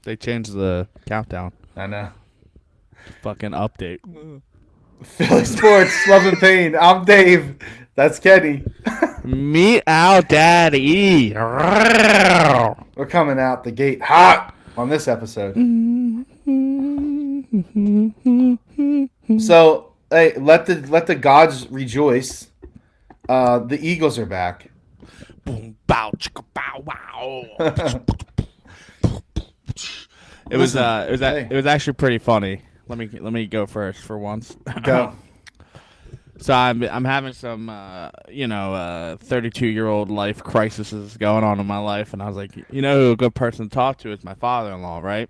They changed the countdown. I know. Fucking update. Philly sports, love and pain. I'm Dave. That's Kenny. Meow daddy. We're coming out the gate hot on this episode. So, hey, let the gods rejoice. The Eagles are back. Boom, bow, chicka, bow, wow. Listen, It was actually pretty funny. Let me go first for once. Go. So I'm having some 32-year-old life crises going on in my life, and I was like, who a good person to talk to is my father-in-law, right?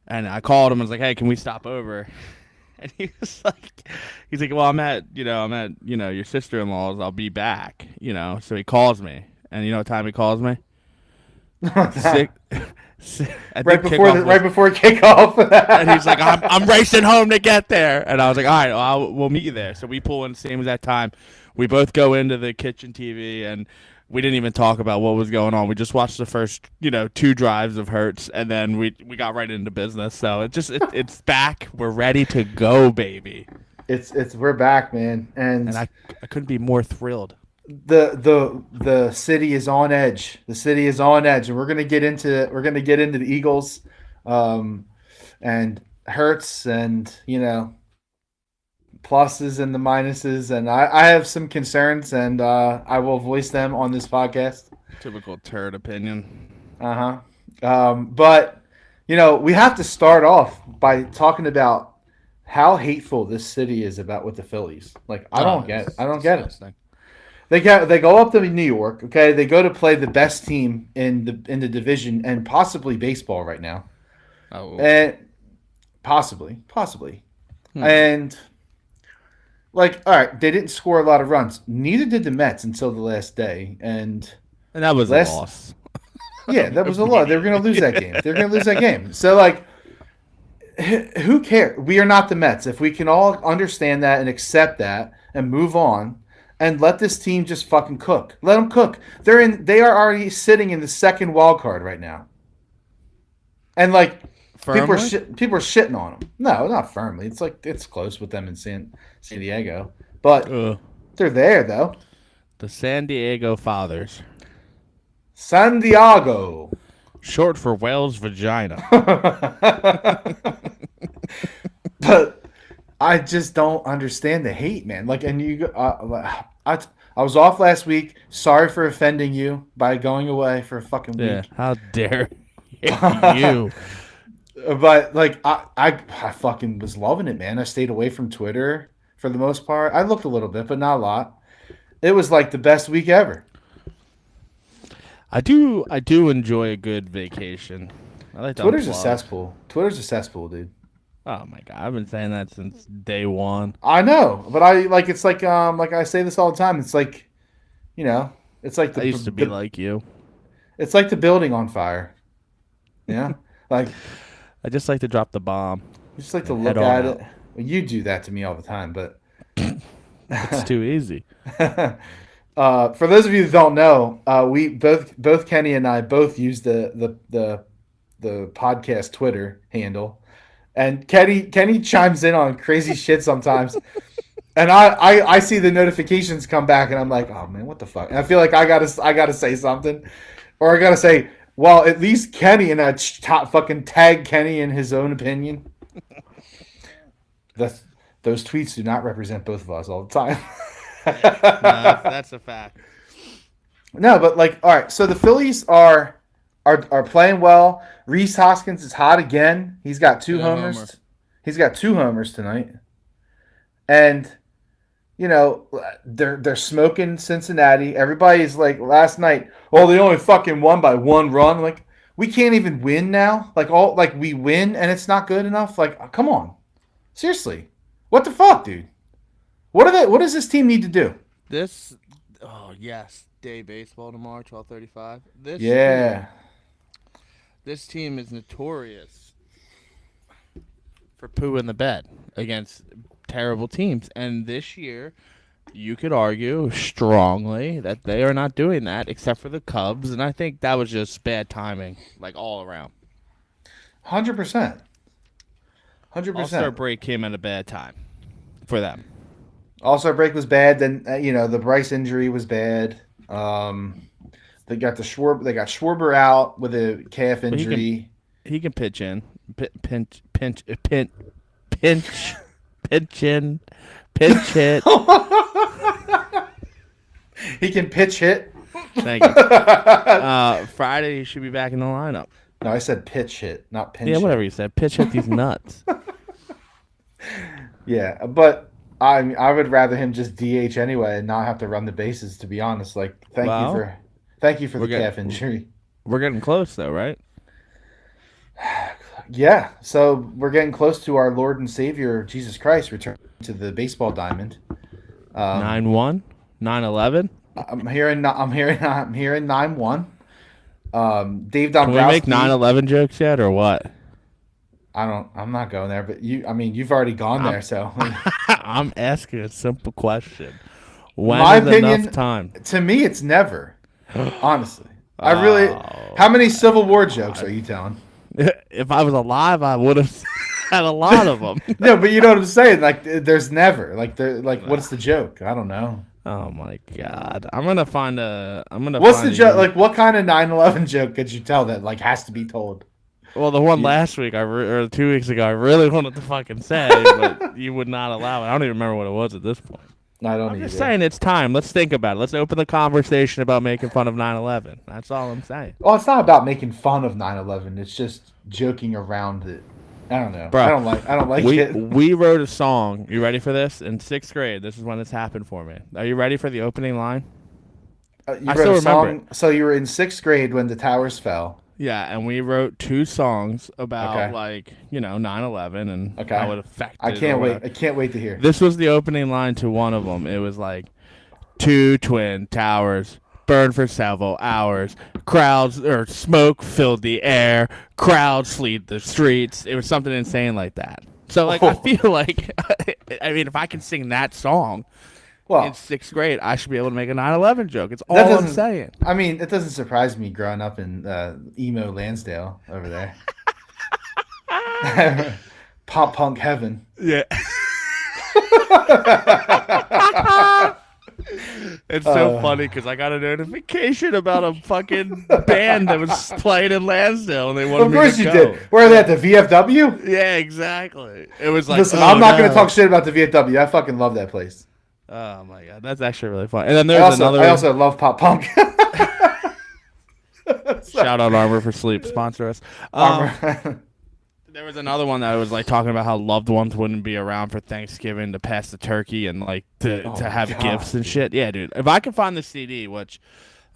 And I called him and was like, hey, can we stop over? And he's like, well, I'm at your sister-in-law's. I'll be back, So he calls me, and you know what time he calls me? Six. I think right before kickoff. and he's like, I'm racing home to get there. And I was like, all right, we'll meet you there. So we pull in the same exact time. We both go into the kitchen TV, and we didn't even talk about what was going on. We just watched the first, 2 drives of Hertz, and then we got right into business. So it's back. We're ready to go, baby. It's we're back, man, and I couldn't be more thrilled. The city is on edge. The city is on edge, and we're gonna get into the Eagles, and Hurts, and pluses and the minuses, and I have some concerns, and I will voice them on this podcast. Typical turd opinion. But we have to start off by talking about how hateful this city is about with the Phillies. Like I don't get it. They go up to New York. Okay, they go to play the best team in the division and possibly baseball right now. Oh, and possibly, and all right, they didn't score a lot of runs. Neither did the Mets until the last day, and that was a loss. Yeah, that was a loss. They were going to lose that game. So who cares? We are not the Mets. If we can all understand that and accept that and move on. And let this team just fucking cook. Let them cook. They are already sitting in the second wild card right now. And people are shitting on them. No, not firmly. It's close with them in San Diego, but they're there though. The San Diego Fathers. San Diego, short for whale's vagina. But I just don't understand the hate, man. I was off last week. Sorry for offending you by going away for a fucking week. Yeah, how dare you? But I fucking was loving it, man. I stayed away from Twitter for the most part. I looked a little bit, but not a lot. It was like the best week ever. I do enjoy a good vacation. I like Twitter's a cesspool. Twitter's a cesspool, dude. Oh my god, I've been saying that since day one. I know, but it's like I say this all the time. It's like, it's like I used to be like you. It's like the building on fire. Yeah, I just like to drop the bomb. You just like to look at it. Well, you do that to me all the time, but it's too easy. For those of you who don't know, we both Kenny and I both use the podcast Twitter handle. And Kenny chimes in on crazy shit sometimes. And I see the notifications come back and I'm like, oh man, what the fuck? And I feel like I gotta say something. Or I gotta say, well, at least Kenny, and I fucking tag Kenny in his own opinion. Those tweets do not represent both of us all the time. No, that's a fact. No, but all right, so the Phillies are playing well. Rhys Hoskins is hot again. He's got 2 homers. He's got 2 homers tonight. And they're smoking Cincinnati. Everybody's like last night, oh, they only fucking won by 1 run. Like, we can't even win now. We win and it's not good enough. Come on. Seriously. What the fuck, dude? What does this team need to do? Yes. Day baseball tomorrow, 12:35. This team is notorious for poo in the bed against terrible teams. And this year, you could argue strongly that they are not doing that except for the Cubs. And I think that was just bad timing, all around. 100%. 100%. All-Star break came at a bad time for them. All-Star break was bad. Then the Bryce injury was bad. They got Schwarber out with a calf But injury. he can pitch in, pinch in, pinch hit. He can pitch hit. Thank you. Friday he should be back in the lineup. No, I said pitch hit, not pinch. Yeah, hit. whatever you said. Pitch hit these nuts. Yeah, but I would rather him just DH anyway and not have to run the bases. To be honest, like thank you for the calf injury. We're getting close though, right? Yeah, so we're getting close to our Lord and Savior Jesus Christ returning to the baseball diamond. 9-1, 9-11. I'm hearing 9-1. Dave Dombrowski. Can we make 9/11 jokes yet, or what? I'm not going there, but you've already gone there, so. I'm asking a simple question. When My is opinion, enough time? To me, it's never. Honestly, How many Civil War jokes are you telling? If I was alive, I would have had a lot of them. No, but you know what I'm saying. Like, there's never. What's the joke? I don't know. Oh my god! I'm gonna find a. What's the joke? Like, what kind of 9/11 joke could you tell that has to be told? Well, the one last week, or 2 weeks ago, I really wanted to fucking say, but you would not allow it. I don't even remember what it was at this point. I'm just saying it's time. Let's think about it. Let's open the conversation about making fun of 9/11. That's all I'm saying. Well, it's not about making fun of 9/11. It's just joking around it. I don't know. Bro, I don't like it. We wrote a song. You ready for this? In 6th grade, this is when this happened for me. Are you ready for the opening line? I still remember it. So you were in 6th grade when the towers fell. Yeah, and we wrote 2 songs about 9/11 and how it affected. I can't wait to hear. This was the opening line to one of them. It was like, 2 twin towers burned for several hours. Crowds or smoke filled the air. Crowds fleed the streets. It was something insane like that. So I feel like, if I can sing that song. Well, in 6th grade, I should be able to make a 9/11 joke. It's all I'm saying. I mean, it doesn't surprise me growing up in emo Lansdale over there. Pop punk heaven. Yeah. It's so funny because I got a notification about a fucking band that was playing in Lansdale, and they wanted me to go. Of course you did. Where are they at, the VFW? Yeah, exactly. It was like, listen, I'm not going to talk shit about the VFW. I fucking love that place. Oh my god, that's actually really fun. And then there's another. I also love pop punk. Shout out Armor for Sleep, sponsor us. There was another one that was like talking about how loved ones wouldn't be around for Thanksgiving to pass the turkey and like to have gifts and shit. Yeah, dude. If I can find the CD, which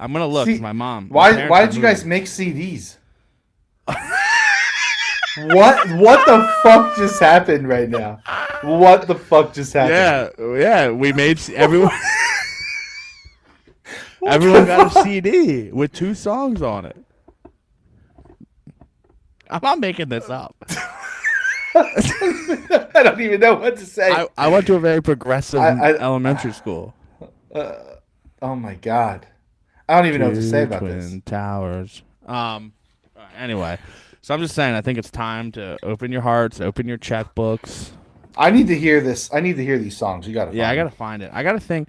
I'm gonna look, my mom. Why did you guys make CDs? What the fuck just happened right now? What the fuck just happened? Yeah. We made everyone. Everyone got a CD with 2 songs on it. I'm not making this up. I don't even know what to say. I went to a very progressive elementary school. Oh my god. I don't even know what to say about this. Twin towers. Anyway, so I'm just saying, I think it's time to open your hearts, open your checkbooks. I need to hear this. I need to hear these songs. You got to. Yeah, I got to find it. I got to think.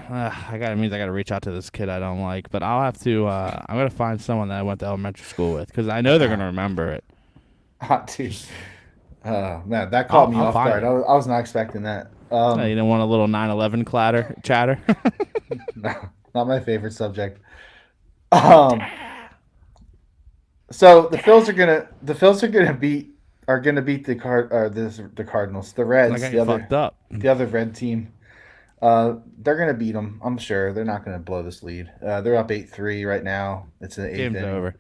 I gotta reach out to this kid I don't like, but I'll have to. I'm gonna find someone that I went to elementary school with because I know they're gonna remember it. Dude. Man, that caught me off guard. I was not expecting that. You didn't want a little 9/11 chatter? No, not my favorite subject. So the Phillies are gonna beat the Cardinals, the Reds, the other red team. They're gonna beat them. I'm sure they're not gonna blow this lead. They're up 8-3 right now. It's an 8th inning. Game's over.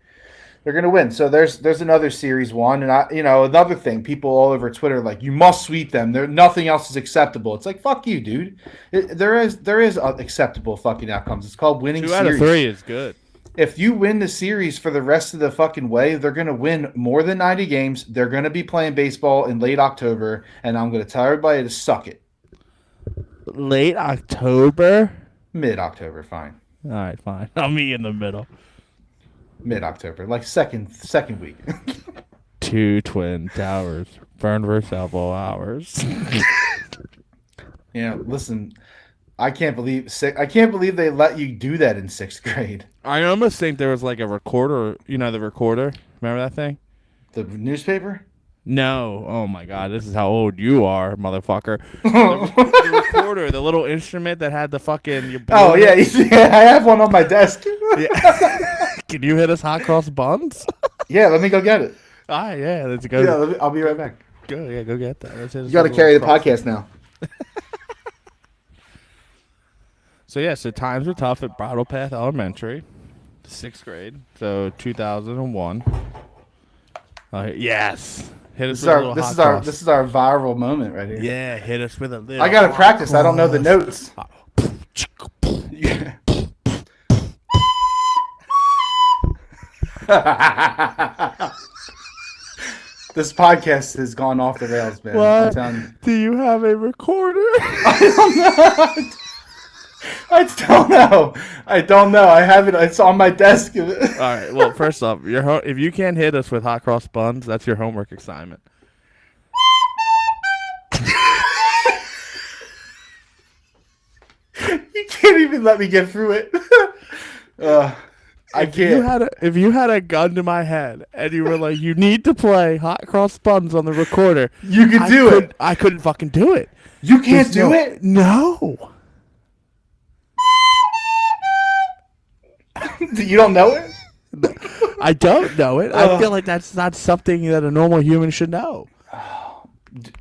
They're gonna win. So there's another series won, and another thing. People all over Twitter like, you must sweep them. Nothing else is acceptable. It's like, fuck you, dude. There is acceptable fucking outcomes. It's called winning. 2 out of 3 is good. If you win the series for the rest of the fucking way, they're gonna win more than 90 games. They're gonna be playing baseball in late October, and I'm gonna tell everybody to suck it. Late October? Mid-October, fine. All right, fine. I'll meet you in the middle. Mid-October, like second week. 2 twin towers burned for several hours. Listen, I can't believe they let you do that in 6th grade. I almost think there was like a recorder. You know the recorder? Remember that thing? The newspaper? No. Oh my God, this is how old you are, motherfucker. The recorder, the little instrument that had the fucking. Oh yeah, I have one on my desk. Yeah. Can you hit us hot cross buns? Yeah, let me go get it. Yeah, let's go. Yeah, I'll be right back. Go get that. You got to carry the podcast now. So times were tough at Bridle Path Elementary, 6th grade. So 2001. Yes. Hit us with a little hot cross. This is our viral moment right here. Yeah, hit us with a little. I gotta practice. Cross. I don't know the notes. Yeah. This podcast has gone off the rails, man. What? Do you have a recorder? I don't know. I have it. It's on my desk. All right. Well, first off, if you can't hit us with hot cross buns, that's your homework assignment. You can't even let me get through it. I can't. If you had a gun to my head and you were like, you need to play hot cross buns on the recorder, you could do it. I couldn't fucking do it. You can't do it? No. You don't know it? I don't know it. I feel like that's not something that a normal human should know.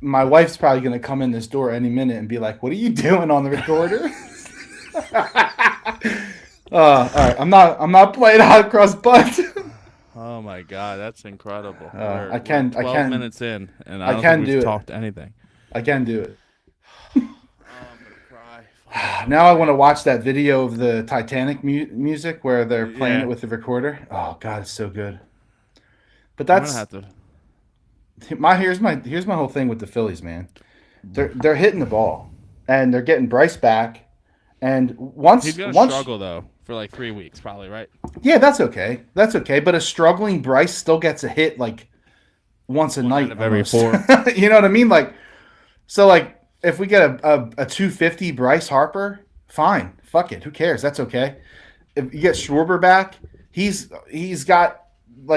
My wife's probably going to come in this door any minute and be like, what are you doing on the recorder? All right. I'm not playing hot cross buns. Oh my God, that's incredible. I can 12 minutes in, and I don't think we've talked anything. I can do it. Now I want to watch that video of the Titanic music where they're playing it with the recorder. Oh God, it's so good. But that's here's my whole thing with the Phillies, man. They're hitting the ball and they're getting Bryce back. And he's gonna struggle though for like 3 weeks, probably, right? Yeah, that's okay. That's okay. But a struggling Bryce still gets a hit like once a night of every 4. You know what I mean? So if we get a 250 Bryce Harper, fine. Fuck it. Who cares? That's okay. If you get Schwarber back, he's got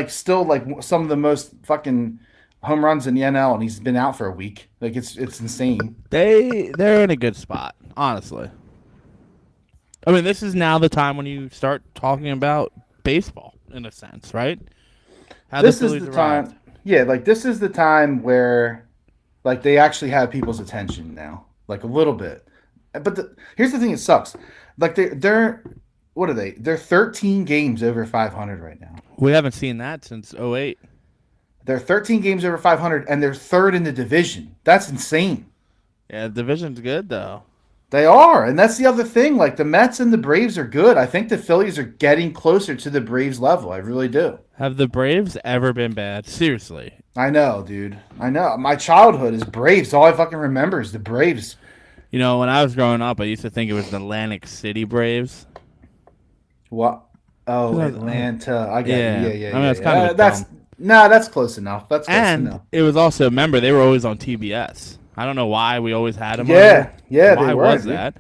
still some of the most fucking home runs in the NL, and he's been out for a week. It's insane. They're in a good spot, honestly. I mean, this is now the time when you start talking about baseball, in a sense, right? This is the time. Yeah, this is the time where they actually have people's attention now, a little bit. But here's the thing: it sucks. They're what are they? They're 13 games over 500 right now. We haven't seen that since 2008. They're 13 games over 500, and they're third in the division. That's insane. Yeah, the division's good though. They are, and that's the other thing. The Mets and the Braves are good. I think the Phillies are getting closer to the Braves level. I really do. Have the Braves ever been bad? Seriously. I know, dude. I know. My childhood is Braves. All I fucking remember is the Braves. You know, when I was growing up, I used to think it was the Atlantic City Braves. What? Oh, Atlanta. I got it. Yeah. I mean, it's kind of that's close enough. That's close enough. It was also, remember, they were always on TBS. I don't know why we always had them. Yeah, why they were. Was that?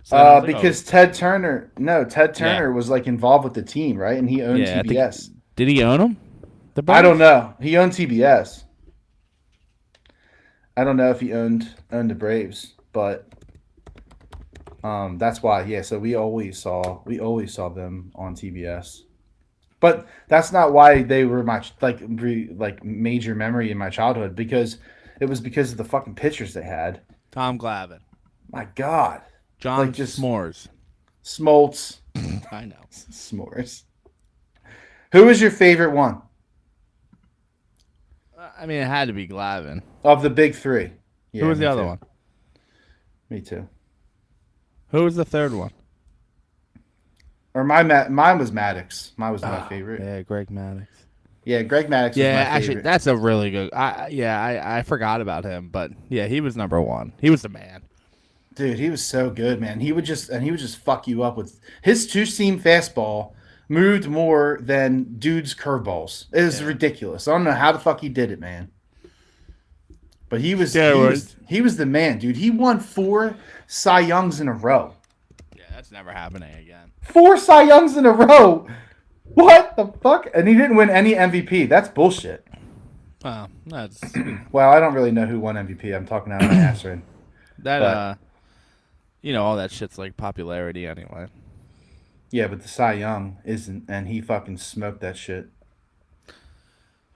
So because Ted Turner was involved with the team, right? And he owned TBS. Did he own them? I don't know. He owned TBS. I don't know if he owned the Braves, but that's why. Yeah, so we always saw them on TBS. But that's not why they were my major memory in my childhood, because it was because of the fucking pitchers they had. Tom Glavine. My God. John S'mores. Smoltz. I know. S'mores. Who was your favorite one? I mean, it had to be Glavine. Of the big three. Yeah, who was the other one? Me too. Who was the third one? Or mine was Maddox. Mine was my favorite. Yeah, Greg Maddox. Yeah, Greg Maddox was my favorite. Actually, that's a really good... I forgot about him, but yeah, he was number one. He was the man. Dude, he was so good, man. He would just fuck you up with... His two-seam fastball moved more than dude's curveballs. It was ridiculous. I don't know how the fuck he did it, man. But he was the man, dude. He won 4 Cy Youngs in a row. Yeah, that's never happening again. 4 Cy Youngs in a row. What the fuck? And he didn't win any MVP. That's bullshit. That's well, I don't really know who won MVP. I'm talking out of my ass right. All that shit's like popularity anyway. Yeah, but the Cy Young isn't, and he fucking smoked that shit.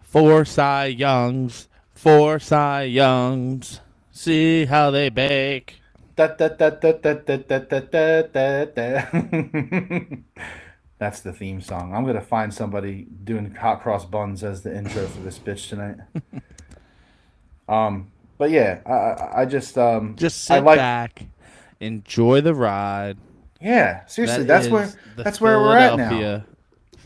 4 Cy Youngs. 4 Cy Youngs. See how they bake. That's the theme song. I'm gonna find somebody doing hot cross buns as the intro for this bitch tonight. But yeah, I just sit back, enjoy the ride. Yeah, seriously, that's where we're at now.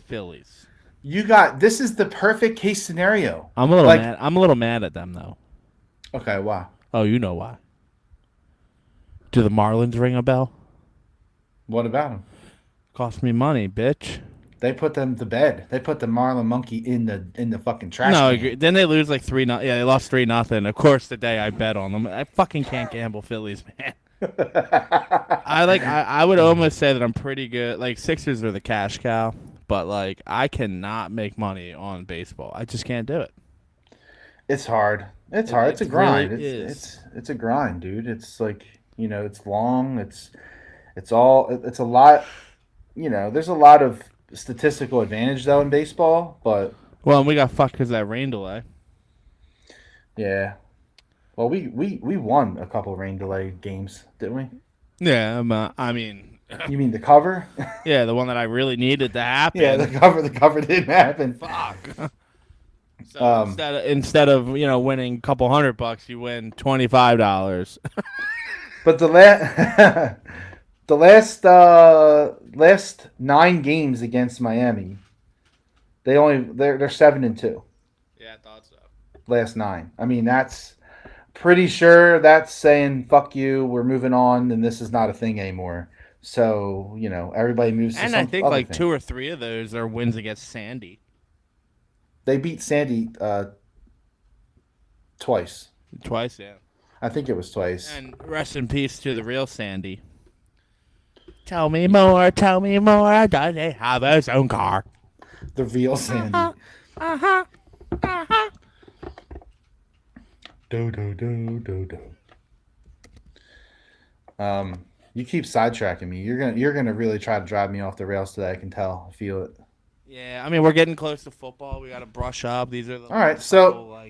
Phillies. This is the perfect case scenario. I'm a little mad. I'm a little mad at them though. Okay, why? Oh, you know why? Do the Marlins ring a bell? What about them? Cost me money, bitch. They put them to bed. They put the Marlin monkey in the fucking trash. No, then they lose like 3-0. Yeah, they lost 3-0. Of course, the day I bet on them, I fucking can't gamble Phillies, man. I would almost say that I'm pretty good. Like Sixers are the cash cow, but like I cannot make money on baseball. I just can't do it. It's hard. It's hard. It's a grind. Really it's a grind, dude. It's like, it's long. It's a lot. There's a lot of statistical advantage though in baseball, but we got fucked because of that rain delay. Yeah. Well, we won a couple rain delay games, didn't we? Yeah, I mean. You mean the cover? Yeah, the one that I really needed to happen. Yeah, the cover didn't happen. Fuck. So instead of winning a couple $100, you win $25. But the last 9 games against Miami, they're 7-2. Yeah, I thought so. Last 9. I mean, that's pretty sure that's saying fuck you. We're moving on, and this is not a thing anymore. So everybody moves. To and I think like 2 or 3 of those are wins against Sandy. They beat Sandy twice. Twice, yeah. I think it was twice. And rest in peace to the real Sandy. Tell me more. Does he have his own car? The real Sandy. Do. You keep sidetracking me. You're gonna really try to drive me off the rails today. I can tell. I feel it. Yeah, I mean we're getting close to football. We got to brush up. These are the all right. So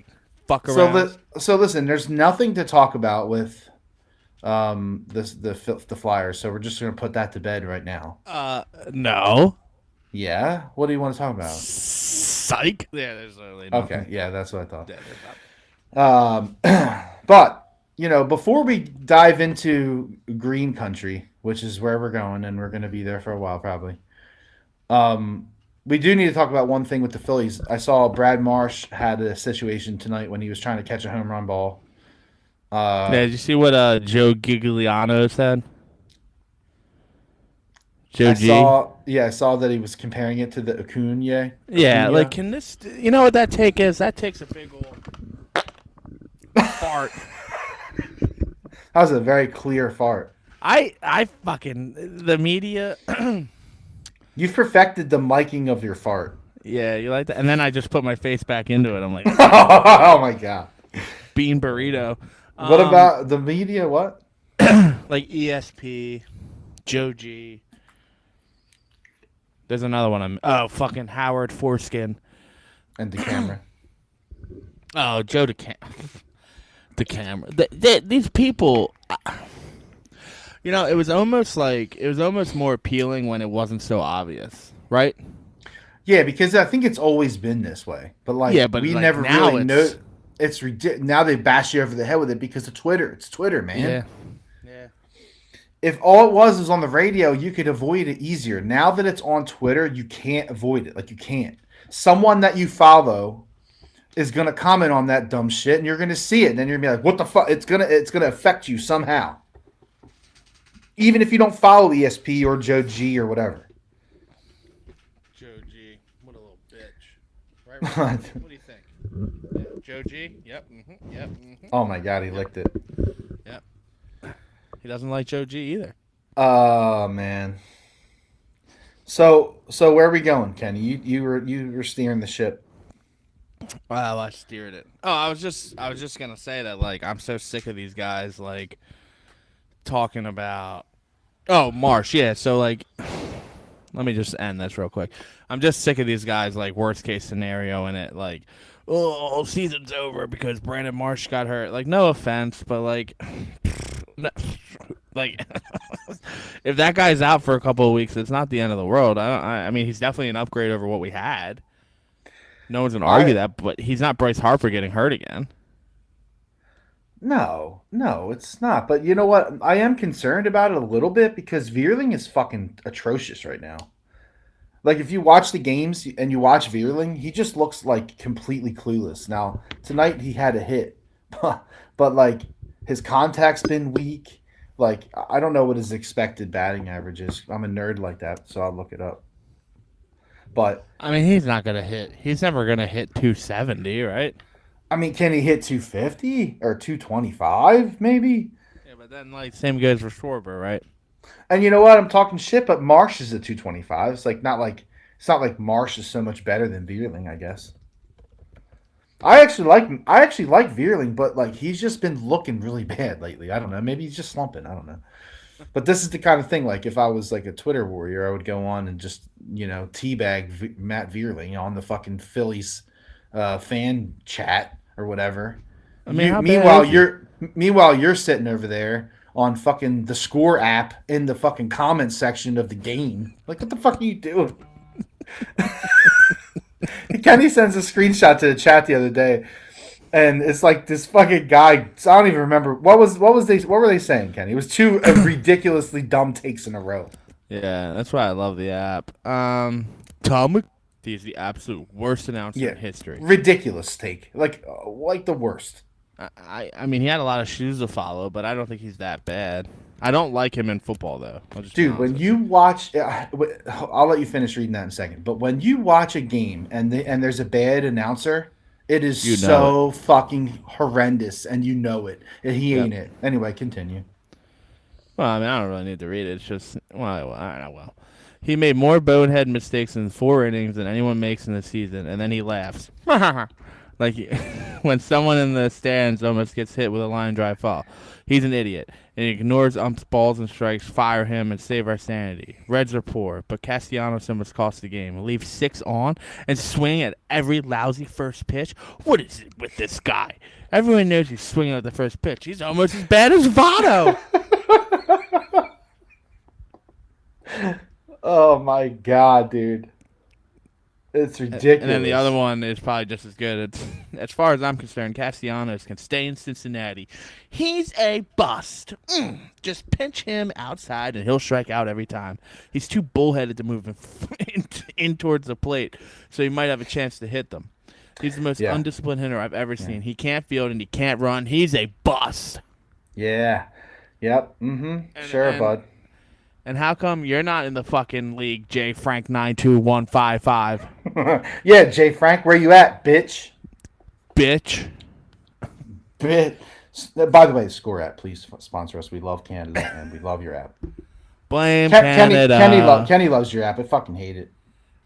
fuck around. So listen. There's nothing to talk about with the Flyers. So we're just gonna put that to bed right now. No. Yeah. What do you want to talk about? Psych. Yeah, there's literally nothing. Okay. Yeah, that's what I thought. But before we dive into Green Country, which is where we're going, and we're going to be there for a while probably, we do need to talk about one thing with the Phillies. I saw Brad Marsh had a situation tonight when he was trying to catch a home run ball. Did you see what Joe Gigliano said? I saw that he was comparing it to the Acuna. Yeah, like can this? You know what that take is? That takes a big old fart. That was a very clear fart. I fucking the media. You've perfected the miking of your fart. Yeah, you like that? And then I just put my face back into it. I'm like, oh my god, bean burrito. What about the media? What? Like ESP, Joe G. There's another one. Fucking Howard Foreskin. And the camera. Oh, Joe the camera. These people. It was almost more appealing when it wasn't so obvious, right? Yeah, because I think it's always been this way. But we never really know. It's ridiculous. Now they bash you over the head with it because of Twitter. It's Twitter, man. Yeah. If all it was on the radio, you could avoid it easier. Now that it's on Twitter, you can't avoid it. Like, you can't. Someone that you follow is going to comment on that dumb shit, and you're going to see it, and then you're going to be like, what the fuck? It's gonna affect you somehow. Even if you don't follow ESP or Joe G or whatever. Right. What do you think? Yeah. Joe G? Yep. Yep. Oh my God, he licked it. Yep. He doesn't like Joe G either. Oh man. So where are we going, Kenny? You were steering the ship. Well, I steered it. Oh, I was just gonna say that like I'm so sick of these guys like talking about. Oh, Marsh. Yeah. So like, let me just end this real quick. I'm just sick of these guys like worst case scenario in it like, oh, season's over because Brandon Marsh got hurt. Like, no offense, but like, like, if that guy's out for a couple of weeks, it's not the end of the world. I mean, he's definitely an upgrade over what we had. No one's gonna argue that, but he's not Bryce Harper getting hurt again. No, it's not. But you know what? I am concerned about it a little bit because Vierling is fucking atrocious right now. Like if you watch the games and you watch Vierling, he just looks like completely clueless. Now tonight he had a hit, but like his contact's been weak. Like I don't know what his expected batting average is. I'm a nerd like that, so I'll look it up. But I mean, he's not gonna hit. He's never gonna hit 270, right? I mean, can he hit 250 or 225 maybe? Yeah, but then like same goes for Schwarber, right? And you know what? I'm talking shit, but Marsh is a 225. It's not like Marsh is so much better than Vierling, I guess. I actually like Vierling, but like he's just been looking really bad lately. I don't know. Maybe he's just slumping. I don't know. But this is the kind of thing like if I was like a Twitter warrior, I would go on and just teabag Matt Vierling on the fucking Phillies fan chat or whatever. I mean, Meanwhile you're sitting over there on fucking the Score app in the fucking comment section of the game. Like, what the fuck are you doing? Kenny sends a screenshot to the chat the other day, and it's like this fucking guy. I don't even remember what were they saying, Kenny? It was two ridiculously dumb takes in a row. Yeah, that's why I love the app. Tom is the absolute worst announcer in history. Ridiculous take, like the worst. I mean, he had a lot of shoes to follow, but I don't think he's that bad. I don't like him in football, though. Dude, when you watch, I'll let you finish reading that in a second. But when you watch a game and there's a bad announcer, it is so fucking horrendous, and you know it. And he ain't it. Anyway, continue. Well, I mean, I don't really need to read it. It's just, well, I don't know. Well, he made more bonehead mistakes in 4 innings than anyone makes in the season, and then he laughs. Like when someone in the stands almost gets hit with a line drive foul. He's an idiot and he ignores umps, balls, and strikes. Fire him and save our sanity. Reds are poor, but Castellanos almost cost the game. Leave 6 on and swing at every lousy first pitch. What is it with this guy? Everyone knows he's swinging at the first pitch. He's almost as bad as Votto. Oh my god, dude. It's ridiculous. And then the other one is probably just as good. It's, as far as I'm concerned, Castellanos can stay in Cincinnati. He's a bust. Just pinch him outside, and he'll strike out every time. He's too bullheaded to move in towards the plate, so he might have a chance to hit them. He's the most undisciplined hitter I've ever seen. He can't field and he can't run. He's a bust. Yeah. Yep. Sure, bud. And how come you're not in the fucking league, J. Frank 92155? Yeah, J. Frank, where you at, bitch? Bitch. By the way, Score app, please sponsor us. We love Canada and we love your app. Blame Canada. Kenny loves your app. I fucking hate it.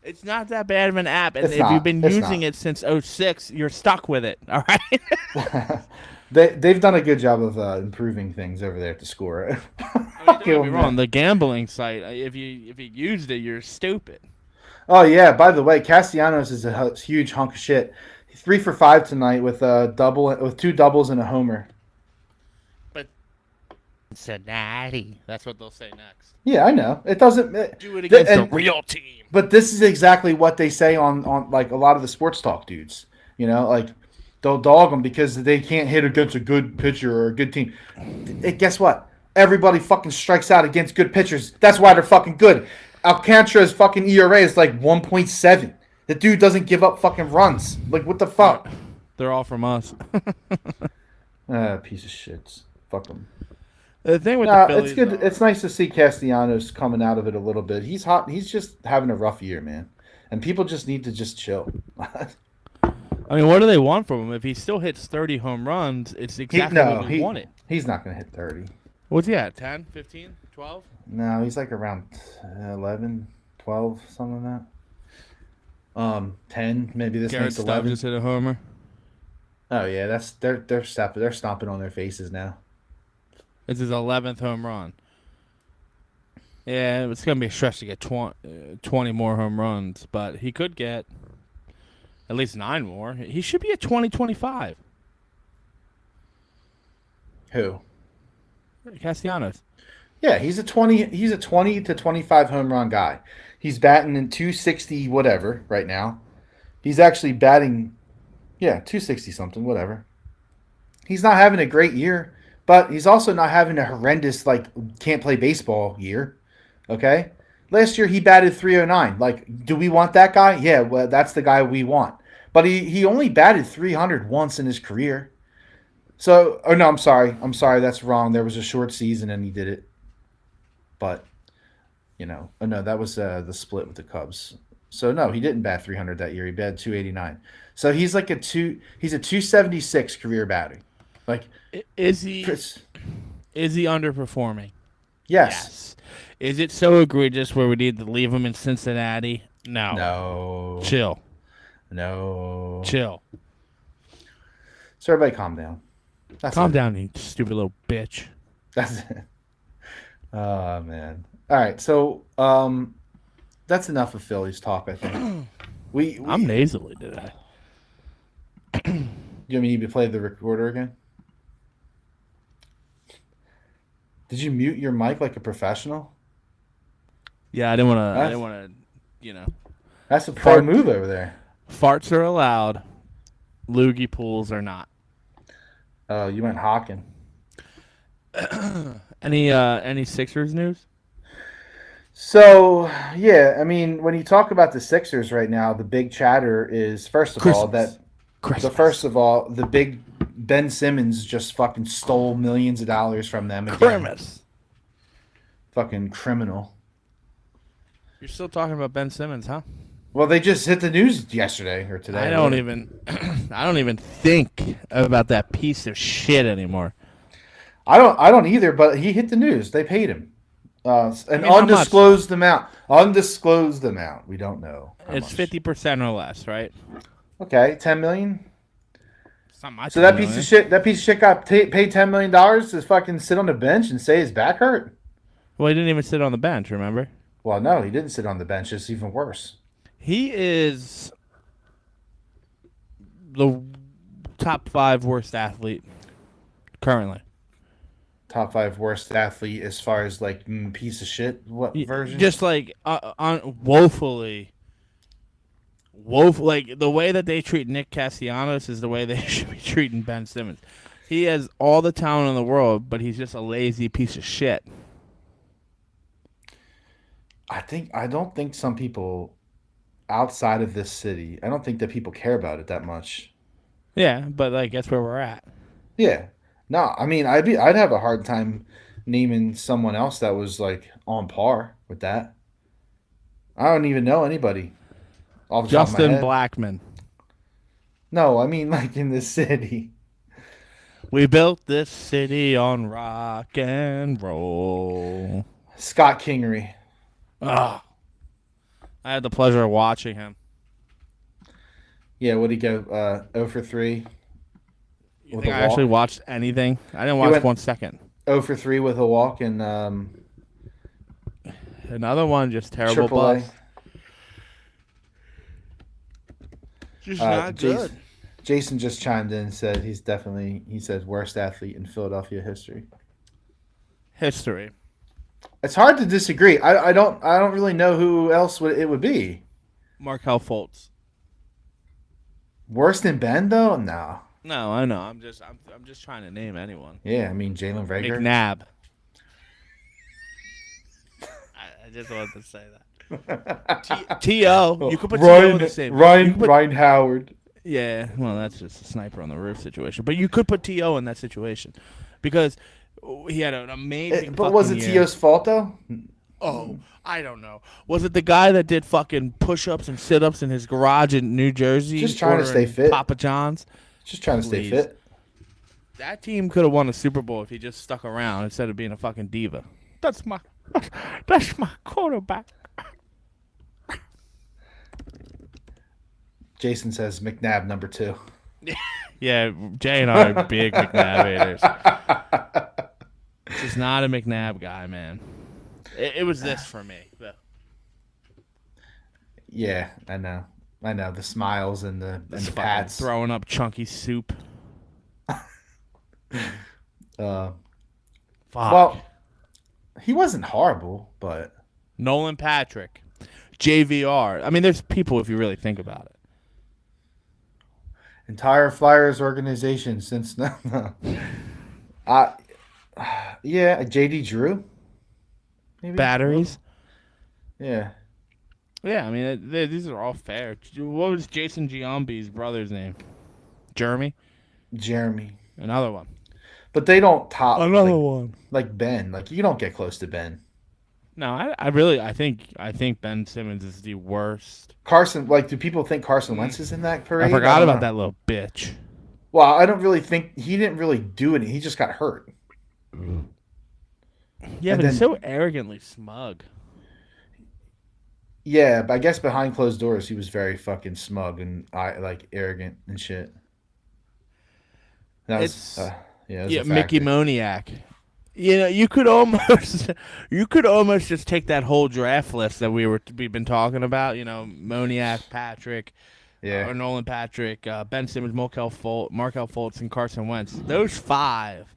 It's not that bad of an app, and if you've been using it since 2006, you're stuck with it. All right. They've done a good job of improving things over there at the Score. I mean, don't get me wrong. The gambling site, if you used it, you're stupid. Oh yeah. By the way, Castellanos is a huge hunk of shit. 3 for 5 tonight with a double, with 2 doubles and a homer. But Cincinnati, that's what they'll say next. Yeah, I know. It doesn't do it against the real team. But this is exactly what they say on like a lot of the sports talk dudes. You know, like they'll dog them because they can't hit against a good pitcher or a good team. Guess what? Everybody fucking strikes out against good pitchers. That's why they're fucking good. Alcantara's fucking ERA is like 1.7. The dude doesn't give up fucking runs. Like, what the fuck? They're all from us. Piece of shit. Fuck them. The thing with the Phillies, it's good. It's nice to see Castellanos coming out of it a little bit. He's hot. He's just having a rough year, man. And people just need to just chill. I mean, what do they want from him? If he still hits 30 home runs, it's exactly what we wanted. He's not going to hit 30. What's he at? 10, 15, 12? No, he's like around 11, 12, something like that. 10, maybe this Garrett makes Stubbs 11. just hit a homer. Oh yeah, they're stomping on their faces now. It's his 11th home run. Yeah, it's going to be a stretch to get 20 more home runs, but he could get at least 9 more. He should be at 20-25. Who? Castellanos. Yeah, he's a 20 to 25 home run guy. He's batting in 260 whatever right now. He's actually batting 260 something, whatever. He's not having a great year, but he's also not having a horrendous can't play baseball year. Okay? Last year he batted 309. Like, do we want that guy? Yeah, well, that's the guy we want. But he only batted 300 once in his career. So, no, I'm sorry, that's wrong. There was a short season and he did it. But, no, that was the split with the Cubs. So no, he didn't bat 300 that year. He batted 289. So he's like he's a 276 career batting. Like, is he underperforming? Yes. Is it so egregious where we need to leave him in Cincinnati? No. No. Chill. No. Chill. So everybody calm down. Calm down, you stupid little bitch. That's it. Oh, man. All right, so that's enough of Phillies talk, I think. I'm nasally today. You want me to play the recorder again? Did you mute your mic like a professional? Yeah, I didn't want to, That's a pro move over there. Farts are allowed. Loogie pools are not. Oh, you went hawking. Any Sixers news? So, yeah, I mean, when you talk about the Sixers right now, the big chatter is, first of all, the big Ben Simmons just fucking stole millions of dollars from them. Christmas. Fucking criminal. You're still talking about Ben Simmons, huh? Well, they just hit the news yesterday or today. I don't even think about that piece of shit anymore. I don't either, but he hit the news. They paid him. An undisclosed amount. Undisclosed amount. We don't know. It's 50% or less, right? Okay, $10 million. So that piece of shit got paid $10 million to fucking sit on the bench and say his back hurt. Well, he didn't even sit on the bench. Remember? Well, no, he didn't sit on the bench. It's even worse. He is the top 5 worst athlete currently. Top 5 worst athlete as far as piece of shit. What version? Just woefully. Like the way that they treat Nick Castellanos is the way they should be treating Ben Simmons. He has all the talent in the world, but he's just a lazy piece of shit. I don't think some people outside of this city, I don't think that people care about it that much. Yeah, but that's where we're at. Yeah. No, I mean I'd have a hard time naming someone else that was on par with that. I don't even know anybody. Off the top of my Justin head. Blackman. No, I mean in the city. We built this city on rock and roll. Scott Kingery. I had the pleasure of watching him. Yeah, what did he go? 0 for 3. You think I actually watched anything? I didn't watch 1 second. 0 for 3 with a walk and another one, just terrible AAA. bust. Just not good. Jason just chimed in and said he says worst athlete in Philadelphia history. It's hard to disagree. I don't really know who else it would be. Markelle Fultz. Worse than Ben though? No. No, I know. I'm just trying to name anyone. Yeah, I mean Jalen Rager. McNabb. I just wanted to say that. T.O. You could put T.O. in the same. Ryan Howard. Yeah, well, that's just a sniper on the roof situation. But you could put T.O. in that situation because he had an amazing. But was it year. T.O.'s fault though? Oh, I don't know. Was it the guy that did fucking push-ups and sit-ups in his garage in New Jersey Just trying to stay ordering fit. Papa John's? Just trying to stay Please. fit. That team could have won a Super Bowl if he just stuck around instead of being a fucking diva. That's my quarterback. Jason says McNabb number 2. Yeah, Jay and I are big McNabb haters. Just not a McNabb guy, man. It was this for me. Yeah, I know. The smiles and the Fucking pats. throwing up chunky soup. Fuck. Well, he wasn't horrible, but Nolan Patrick, JVR. I mean, there's people if you really think about it. entire Flyers organization since yeah, JD Drew. Maybe? Batteries. Yeah. Yeah, I mean, these are all fair. What was Jason Giambi's brother's name? Jeremy? Jeremy. Another one. But they don't top Another one. Like Ben. Like you don't get close to Ben. No, I think Ben Simmons is the worst. Carson, like, do people think Carson Wentz is in that parade? I forgot about that little bitch. Well, I don't really think he didn't really do it. He just got hurt. Yeah, but he's so arrogantly smug. Yeah, but I guess behind closed doors he was very fucking smug and arrogant and shit. That was, Mickey Moniak. You know, you could almost just take that whole draft list that we've been talking about. You know, Moniak, Patrick, or Nolan Patrick, Ben Simmons, Markel Fultz, and Carson Wentz. Those 5,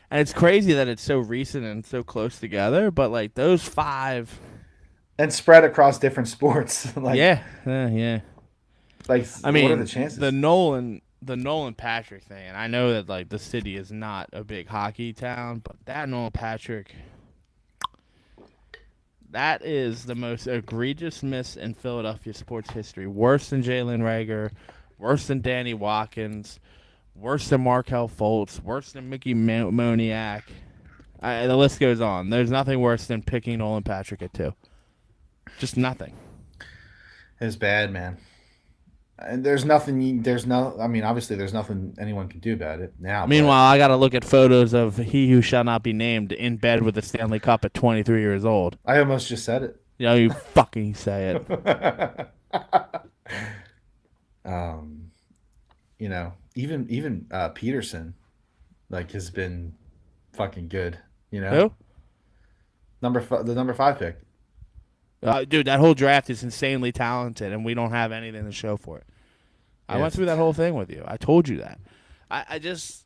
and it's crazy that it's so recent and so close together. But like those 5, and spread across different sports. yeah. Like, I mean, what are the chances? The Nolan Patrick thing, and I know that like the city is not a big hockey town, but that Nolan Patrick, that is the most egregious miss in Philadelphia sports history. Worse than Jalen Reagor, worse than Danny Watkins, worse than Markel Fultz, worse than Mickey Moniak. The list goes on. There's nothing worse than picking Nolan Patrick at 2. Just nothing. It was bad, man. And obviously there's nothing anyone can do about it now. Meanwhile, I got to look at photos of he who shall not be named in bed with the Stanley Cup at 23 years old. I almost just said it. Yeah, you fucking say it. Even Peterson, like, has been fucking good. You know, Who? The number 5 pick. Dude, that whole draft is insanely talented, and we don't have anything to show for it. I went through that whole thing with you. I told you that. I just...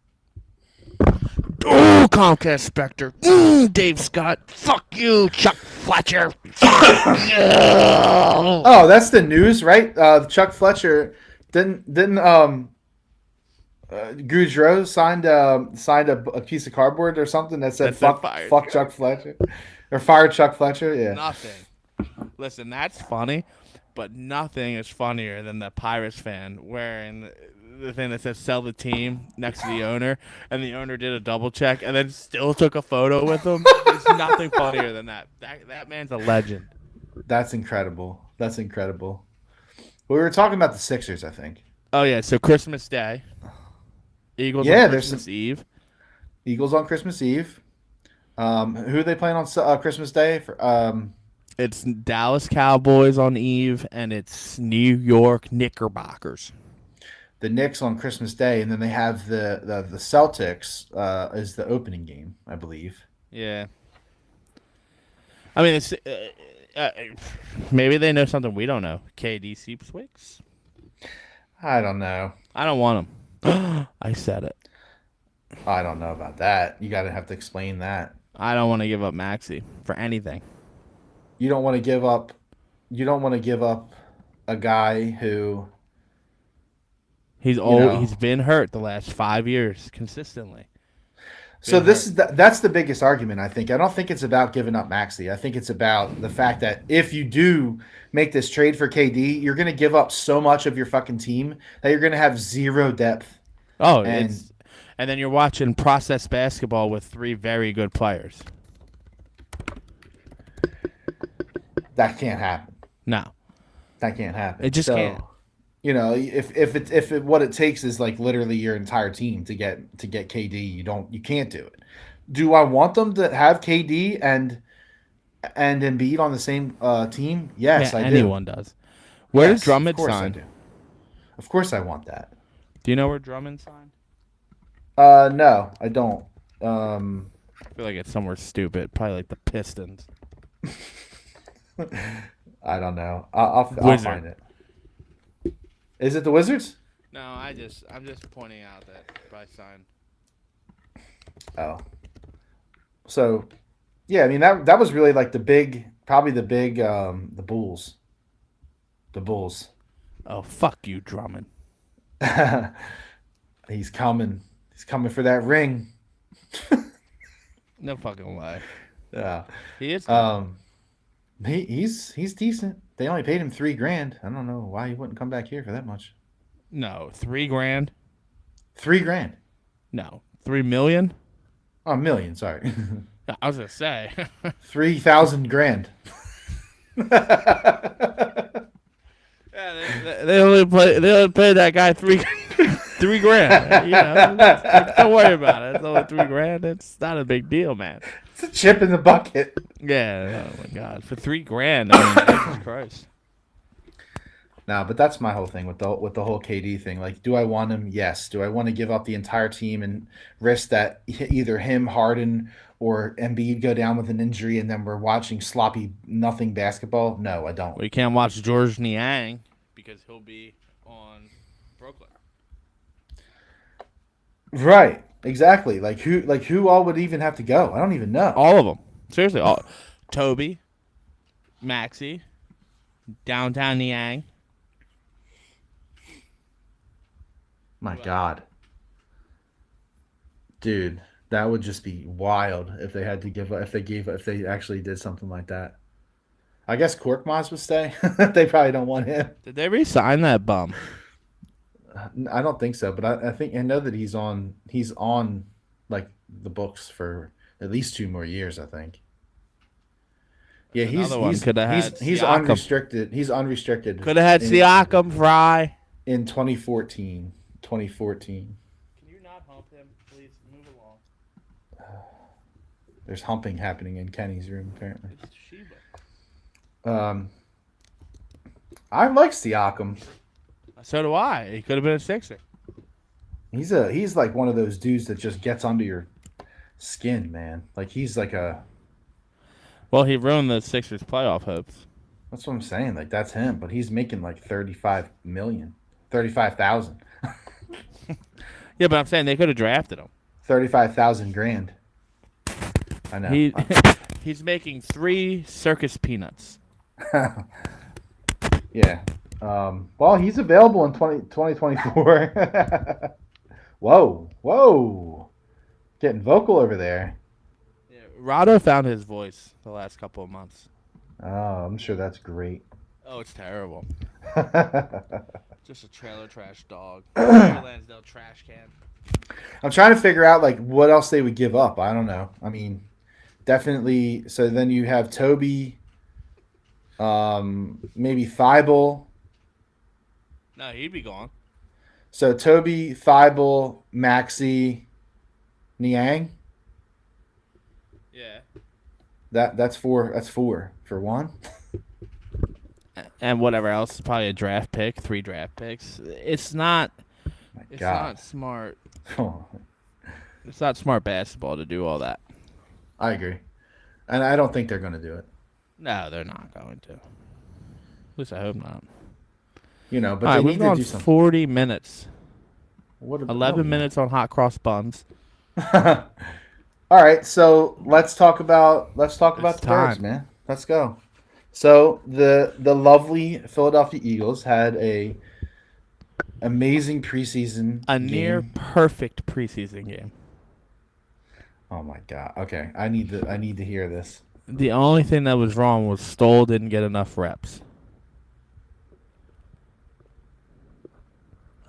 Oh, Comcast Spectre. Dave Scott. Fuck you, Chuck Fletcher. Fuck you. Oh, that's the news, right? Chuck Fletcher didn't Goudreau signed a piece of cardboard or something that said fuck Chuck Fletcher or fire Chuck Fletcher. Yeah. Nothing. Listen, that's funny, but nothing is funnier than the Pirates fan wearing the thing that says "sell the team" next to the owner, and the owner did a double check and then still took a photo with him. There's nothing funnier than that. That man's a legend. That's incredible. We were talking about the Sixers, I think. Oh yeah, so Christmas Day, Eagles on Christmas Eve. Eagles on Christmas Eve. Who are they playing on Christmas Day? It's Dallas Cowboys on Eve, and it's New York Knickerbockers. The Knicks on Christmas Day, and then they have the Celtics as the opening game, I believe. Yeah. I mean, it's maybe they know something we don't know. KD sweepstakes? I don't know. I don't want them. I said it. I don't know about that. You got to have to explain that. I don't want to give up Maxey for anything. You don't want to give up. You don't want to give up a guy who. He's old. He's been hurt the last 5 years consistently. So that's the biggest argument, I think. I don't think it's about giving up Maxey. I think it's about the fact that if you do make this trade for KD, you're going to give up so much of your fucking team that you're going to have zero depth. Oh, and then you're watching process basketball with 3 very good players. That can't happen. No, That can't it happen. just can't. So, if what it takes is like literally your entire team to get KD, you can't do it. Do I want them to have KD and Embiid on the same team? Yeah, Yes, I do. anyone does. Where did Yes, of Drummond course I sign? do. Of course I want that. Do you know where Drummond signed? No, I don't. Um, I feel like it's somewhere stupid, probably like the Pistons. I don't know. I'll Wizard. find it. Is it the Wizards? No, I'm just pointing out that probably signed. Oh, so yeah. I mean that was really like probably the Bulls. The Bulls. Oh, fuck you, Drummond. He's coming. He's coming for that ring. No fucking way. Yeah. He is. Good. He's decent. They only paid him $3,000. I don't know why he wouldn't come back here for that much. No, $3,000. $3,000. No, 3 million. Oh, a million. Sorry. I was gonna say. 3,000 grand. Yeah, they only paid that guy three grand. You know, don't worry about it. It's only $3,000. It's not a big deal, man. It's a chip in the bucket. Yeah. Oh my God, for $3,000. I mean, Jesus Christ. No, but that's my whole thing with the whole KD thing. Like, do I want him? Yes. Do I want to give up the entire team and risk that either him, Harden, or Embiid go down with an injury and then we're watching sloppy nothing basketball? No, I don't. We can't watch George Niang because he'll be on Brooklyn. Right. Exactly. Who all would even have to go? I don't even know. All of them. Seriously, all. Toby, Maxey, Downtown Niang. My God. Dude, that would just be wild if they had to if they actually did something like that. I guess Korkmaz would stay. They probably don't want him. Did they re-sign that bum? I don't think so, but I know that he's on like the books for at least 2 more years, I think. Yeah, Another one could have had he's Siakam. unrestricted. He's unrestricted. Could have had Siakam, Fry. In 2014. 2014. Can you not hump him, please? Move along. There's humping happening in Kenny's room apparently. It's Sheba. I like Siakam. So do I. He could have been a Sixer. He's like one of those dudes that just gets under your skin, man. Like he's like Well, he ruined the Sixers' playoff hopes. that's what I'm saying. Like that's him, but he's making like 35 million. 35,000. Yeah, but I'm saying they could have drafted him. 35,000 grand. I know. He's making 3 circus peanuts. Yeah. Well, he's available in 2024. Whoa. Getting vocal over there. Yeah, Rado found his voice the last couple of months. Oh, I'm sure that's great. Oh, it's terrible. Just a trailer trash dog. Lansdale trash can. I'm trying to figure out like what else they would give up. I don't know. I mean, definitely. So then you have Toby, maybe Thibault. No, he'd be gone. So Toby, Thibault, Maxey, Niang. Yeah. That's four. That's four for one. And whatever else, probably a draft pick, 3 draft picks. It's not. My It's God. not smart. Oh, It's not smart basketball to do all that. I agree, and I don't think they're going to do it. No, they're not going to. At least I hope not. You know, but All right, they we've need to gone do something. 40 minutes. What about, 11 minutes on hot cross buns. All right, so let's talk about the Birds, time. man. Let's go. So the lovely Philadelphia Eagles had a amazing preseason. A near game. perfect preseason game. Oh my God. Okay, I need to hear this. The only thing that was wrong was Stoll didn't get enough reps.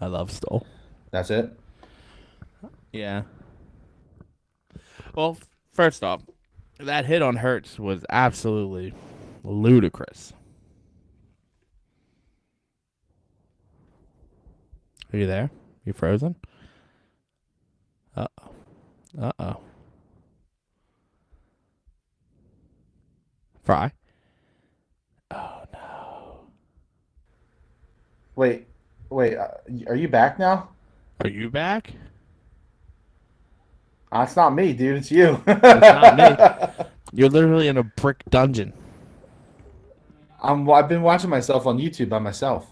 I love Stoll. That's it. Yeah. Well, first off, that hit on Hurts was absolutely Ludicrous. Are you there? You frozen? Uh-oh. Uh-oh. Fry? Oh, no. Wait. Are you back now? Are you back? It's not me, dude. It's you. It's not me. You're literally in a brick dungeon. I've been watching myself on YouTube by myself.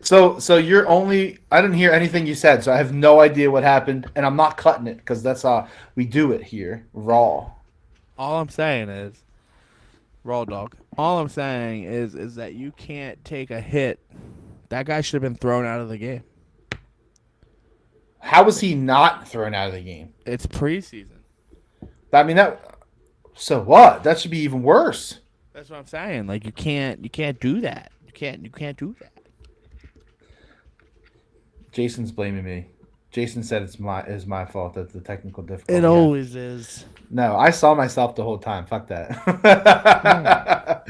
So you're only. I didn't hear anything you said, so I have no idea what happened, and I'm not cutting it because that's how we do it here, raw. All I'm saying is, raw dog. All I'm saying is that you can't take a hit. That guy should have been thrown out of the game. How was he not thrown out of the game? It's preseason. I mean that. So what? That should be even worse. That's what I'm saying. Like you can't do that. You can't do that. Jason's blaming me. Jason said it's my fault that the technical difficulty. It always is. No, I saw myself the whole time. Fuck that.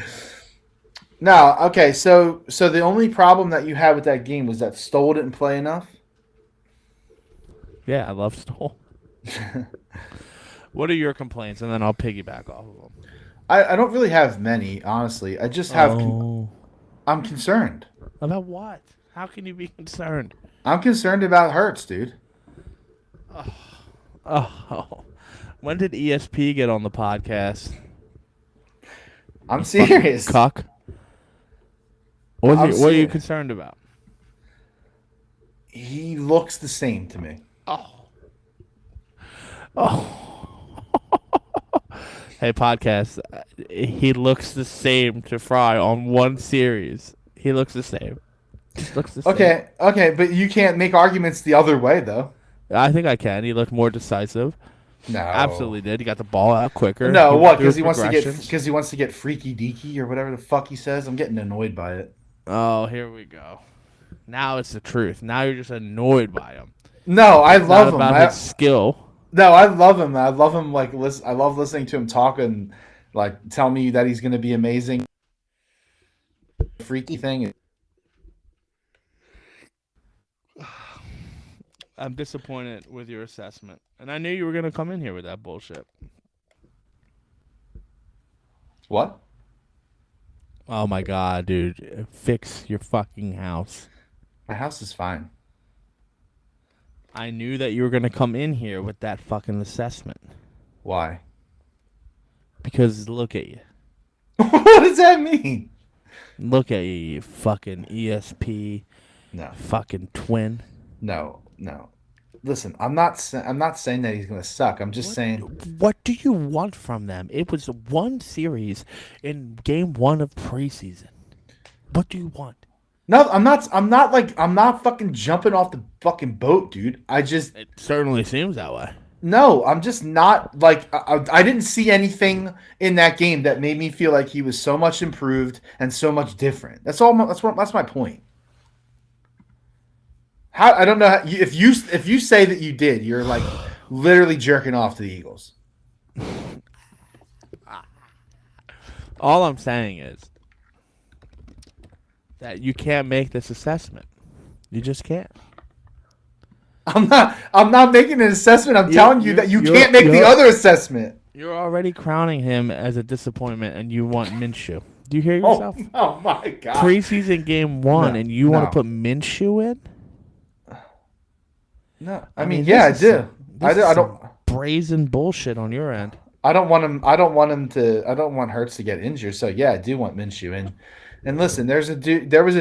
No, okay. So the only problem that you had with that game was that Stoll didn't play enough. Yeah, I love Stoll. What are your complaints? And then I'll piggyback off of them. I don't really have many, honestly. I just have. I'm concerned. About what? How can you be concerned? I'm concerned about Hurts, dude. Oh. When did ESP get on the podcast? I'm serious. Cuck. What are you concerned about? He looks the same to me. Hey, podcast. He looks the same to Fry on one series. He looks the same. Just looks the same. Okay, but you can't make arguments the other way, though. I think I can. He looked more decisive. No, Absolutely did. He got the ball out quicker. No, what? Because he wants to get freaky deaky or whatever the fuck he says. I'm getting annoyed by it. Oh, here we go. Now it's the truth. Now you're just annoyed by him. No, I love him. About his skill. No, I love him. I love him. Like, I love listening to him talk and like tell me that he's going to be amazing. Freaky thing. I'm disappointed with your assessment, and I knew you were going to come in here with that bullshit. What? Oh my god, dude! Fix your fucking house. My house is fine. I knew that you were going to come in here with that fucking assessment. Why? Because look at you. What does that mean? Look at you, you fucking ESP. No. Fucking twin. No. Listen, I'm not saying that he's going to suck. I'm just saying. What do you want from them? It was one series in game 1 of preseason. What do you want? No, I'm not fucking jumping off the fucking boat, dude. It certainly seems that way. No, I'm just not like I didn't see anything in that game that made me feel like he was so much improved and so much different. That's my point. How I don't know how, if you say that you did, you're like literally jerking off to the Eagles. All I'm saying is that you can't make this assessment. You just can't. I'm not making an assessment. I'm telling you that you can't make the other assessment. You're already crowning him as a disappointment, and you want Minshew. Do you hear yourself? Oh my god! Preseason game 1, and you want to put Minshew in? No, I mean, yeah, I do. I don't brazen bullshit on your end. I don't want him. I don't want Hurts to get injured. So yeah, I do want Minshew in. And listen, there was a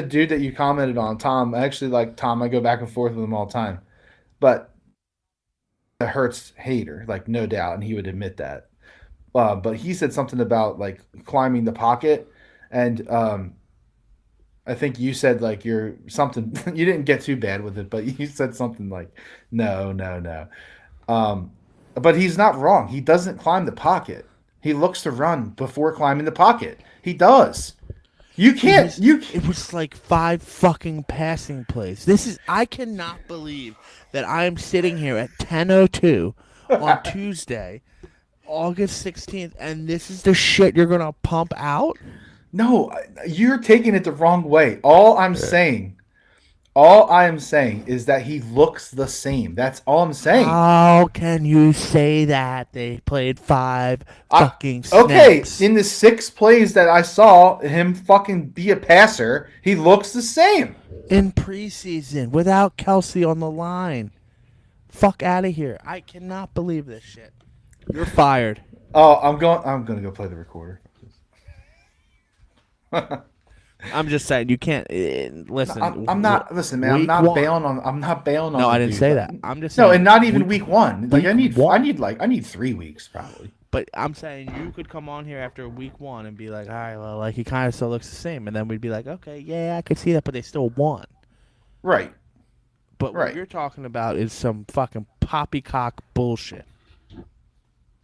dude that you commented on, Tom. I actually like Tom. I go back and forth with him all the time, but the Hurts hater, like no doubt, and he would admit that. But he said something about like climbing the pocket, and I think you said like you're something. You didn't get too bad with it, but you said something like, no. But he's not wrong. He doesn't climb the pocket. He looks to run before climbing the pocket. He does. You can't. It was like 5 fucking passing plays. I cannot believe that I'm sitting here at 10:02 on Tuesday August 16th, and this is the shit you're gonna pump out? No, you're taking it the wrong way. All I am saying is that he looks the same. That's all I'm saying. How can you say that? They played 5 fucking Okay, snaps. in the 6 plays that I saw him fucking be a passer, he looks the same. In preseason, without Kelsey on the line. Fuck out of here. I cannot believe this shit. You're fired. Oh, I'm going to go play the recorder. I'm just saying you can't listen. I'm not. Listen, man. I'm not bailing on. I'm not bailing on. No, the I didn't dude, say but- that. I'm just saying. No, and not even week 1. Like I need. one. I need 3 weeks probably. But I'm saying you could come on here after week 1 and be like, all right, well, like he kind of still looks the same, and then we'd be like, okay, yeah, I could see that, but they still won. Right. But what you're talking about is some fucking poppycock bullshit.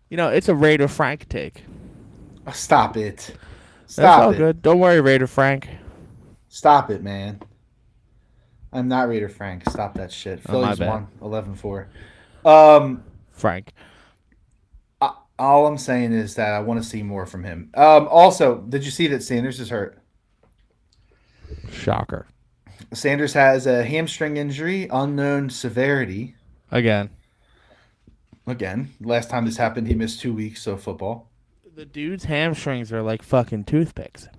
You know, it's a Raider Frank take. Stop it. That's all Stop it. good. Don't worry, Raider Frank. Stop it, man. I'm not Raider Frank. Stop that shit. Oh, my Phillies bad. won 11-4. Frank. All I'm saying is that I want to see more from him. Also, did you see that Sanders is hurt? Shocker. Sanders has a hamstring injury, unknown severity. Again. Last time this happened, he missed 2 weeks of football. The dude's hamstrings are like fucking toothpicks.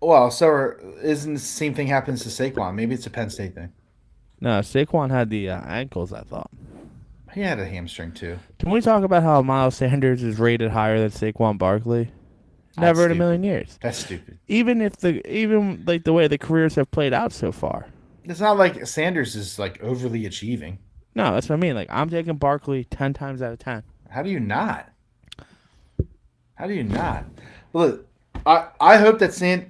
Well, isn't the same thing happens to Saquon? Maybe it's a Penn State thing. No, Saquon had the ankles, I thought. He had a hamstring too. Can we talk about how Miles Sanders is rated higher than Saquon Barkley? Never in a million years. That's stupid. Even like the way the careers have played out so far. It's not like Sanders is like overly achieving. No, that's what I mean. Like I'm taking Barkley 10 times out of 10. How do you not? Look, I hope that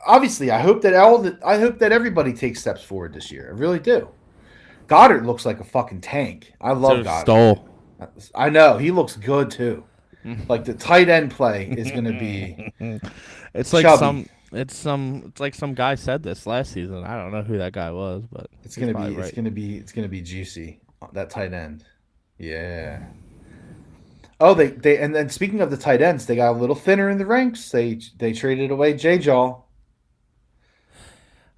obviously I hope that everybody takes steps forward this year. I really do. Goddard looks like a fucking tank. I love Goddard. Stole. I know he looks good too. Like the tight end play is going to be. It's like chubby. It's like some guy said this last season. I don't know who that guy was, but It's going to be juicy. That tight end. Yeah. Oh, they and then speaking of the tight ends, they got a little thinner in the ranks. They traded away J-Jaw.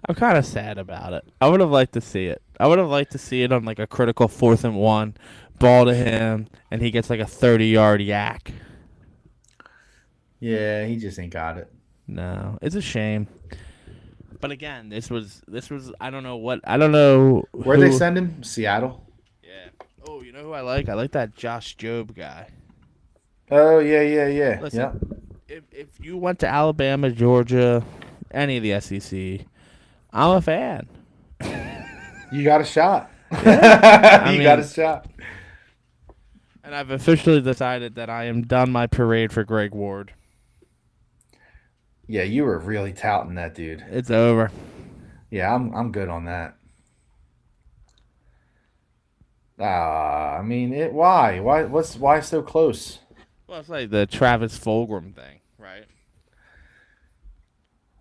I'm kind of sad about it. I would have liked to see it. I would have liked to see it on like a critical 4th and 1, ball to him, and he gets like a 30-yard yak. Yeah, he just ain't got it. No, it's a shame. But again, this was I don't know Where'd they send him? Seattle. Yeah. Oh, you know who I like? I like that Josh Jobe guy. Oh yeah. Listen, if you went to Alabama, Georgia, any of the SEC, I'm a fan. You got a shot. Yeah. You got a shot. And I've officially decided that I am done my parade for Greg Ward. Yeah, you were really touting that dude. It's over. Yeah, I'm good on that. I mean, why? Why so close? Well, it's like the Travis Fulgham thing, right?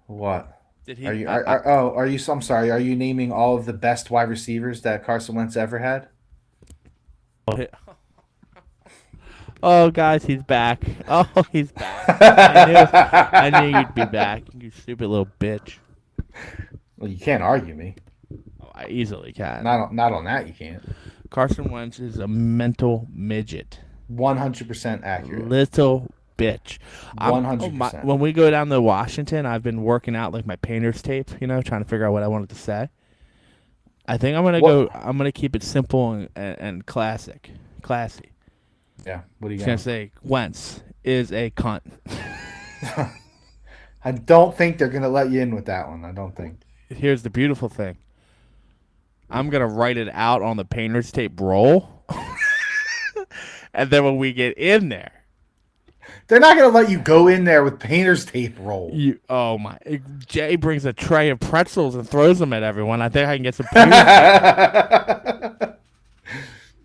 What? Did he? Are you? I'm sorry. Are you naming all of the best wide receivers that Carson Wentz ever had? Oh, guys, he's back. Oh, he's back. I knew you'd be back, you stupid little bitch. Well, you can't argue me. Oh, I easily can. Not on that. You can't. Carson Wentz is a mental midget. 100% accurate. Little bitch. 100%. When we go down to Washington, I've been working out like my painter's tape, trying to figure out what I wanted to say. I think I'm gonna keep it simple and classy. Yeah. What are you gonna say? Wentz is a cunt. I don't think they're gonna let you in with that one. I don't think. Here's the beautiful thing. I'm gonna write it out on the painter's tape roll, and then when we get in there, they're not gonna let you go in there with painter's tape roll. Jay brings a tray of pretzels and throws them at everyone. I think I can get some.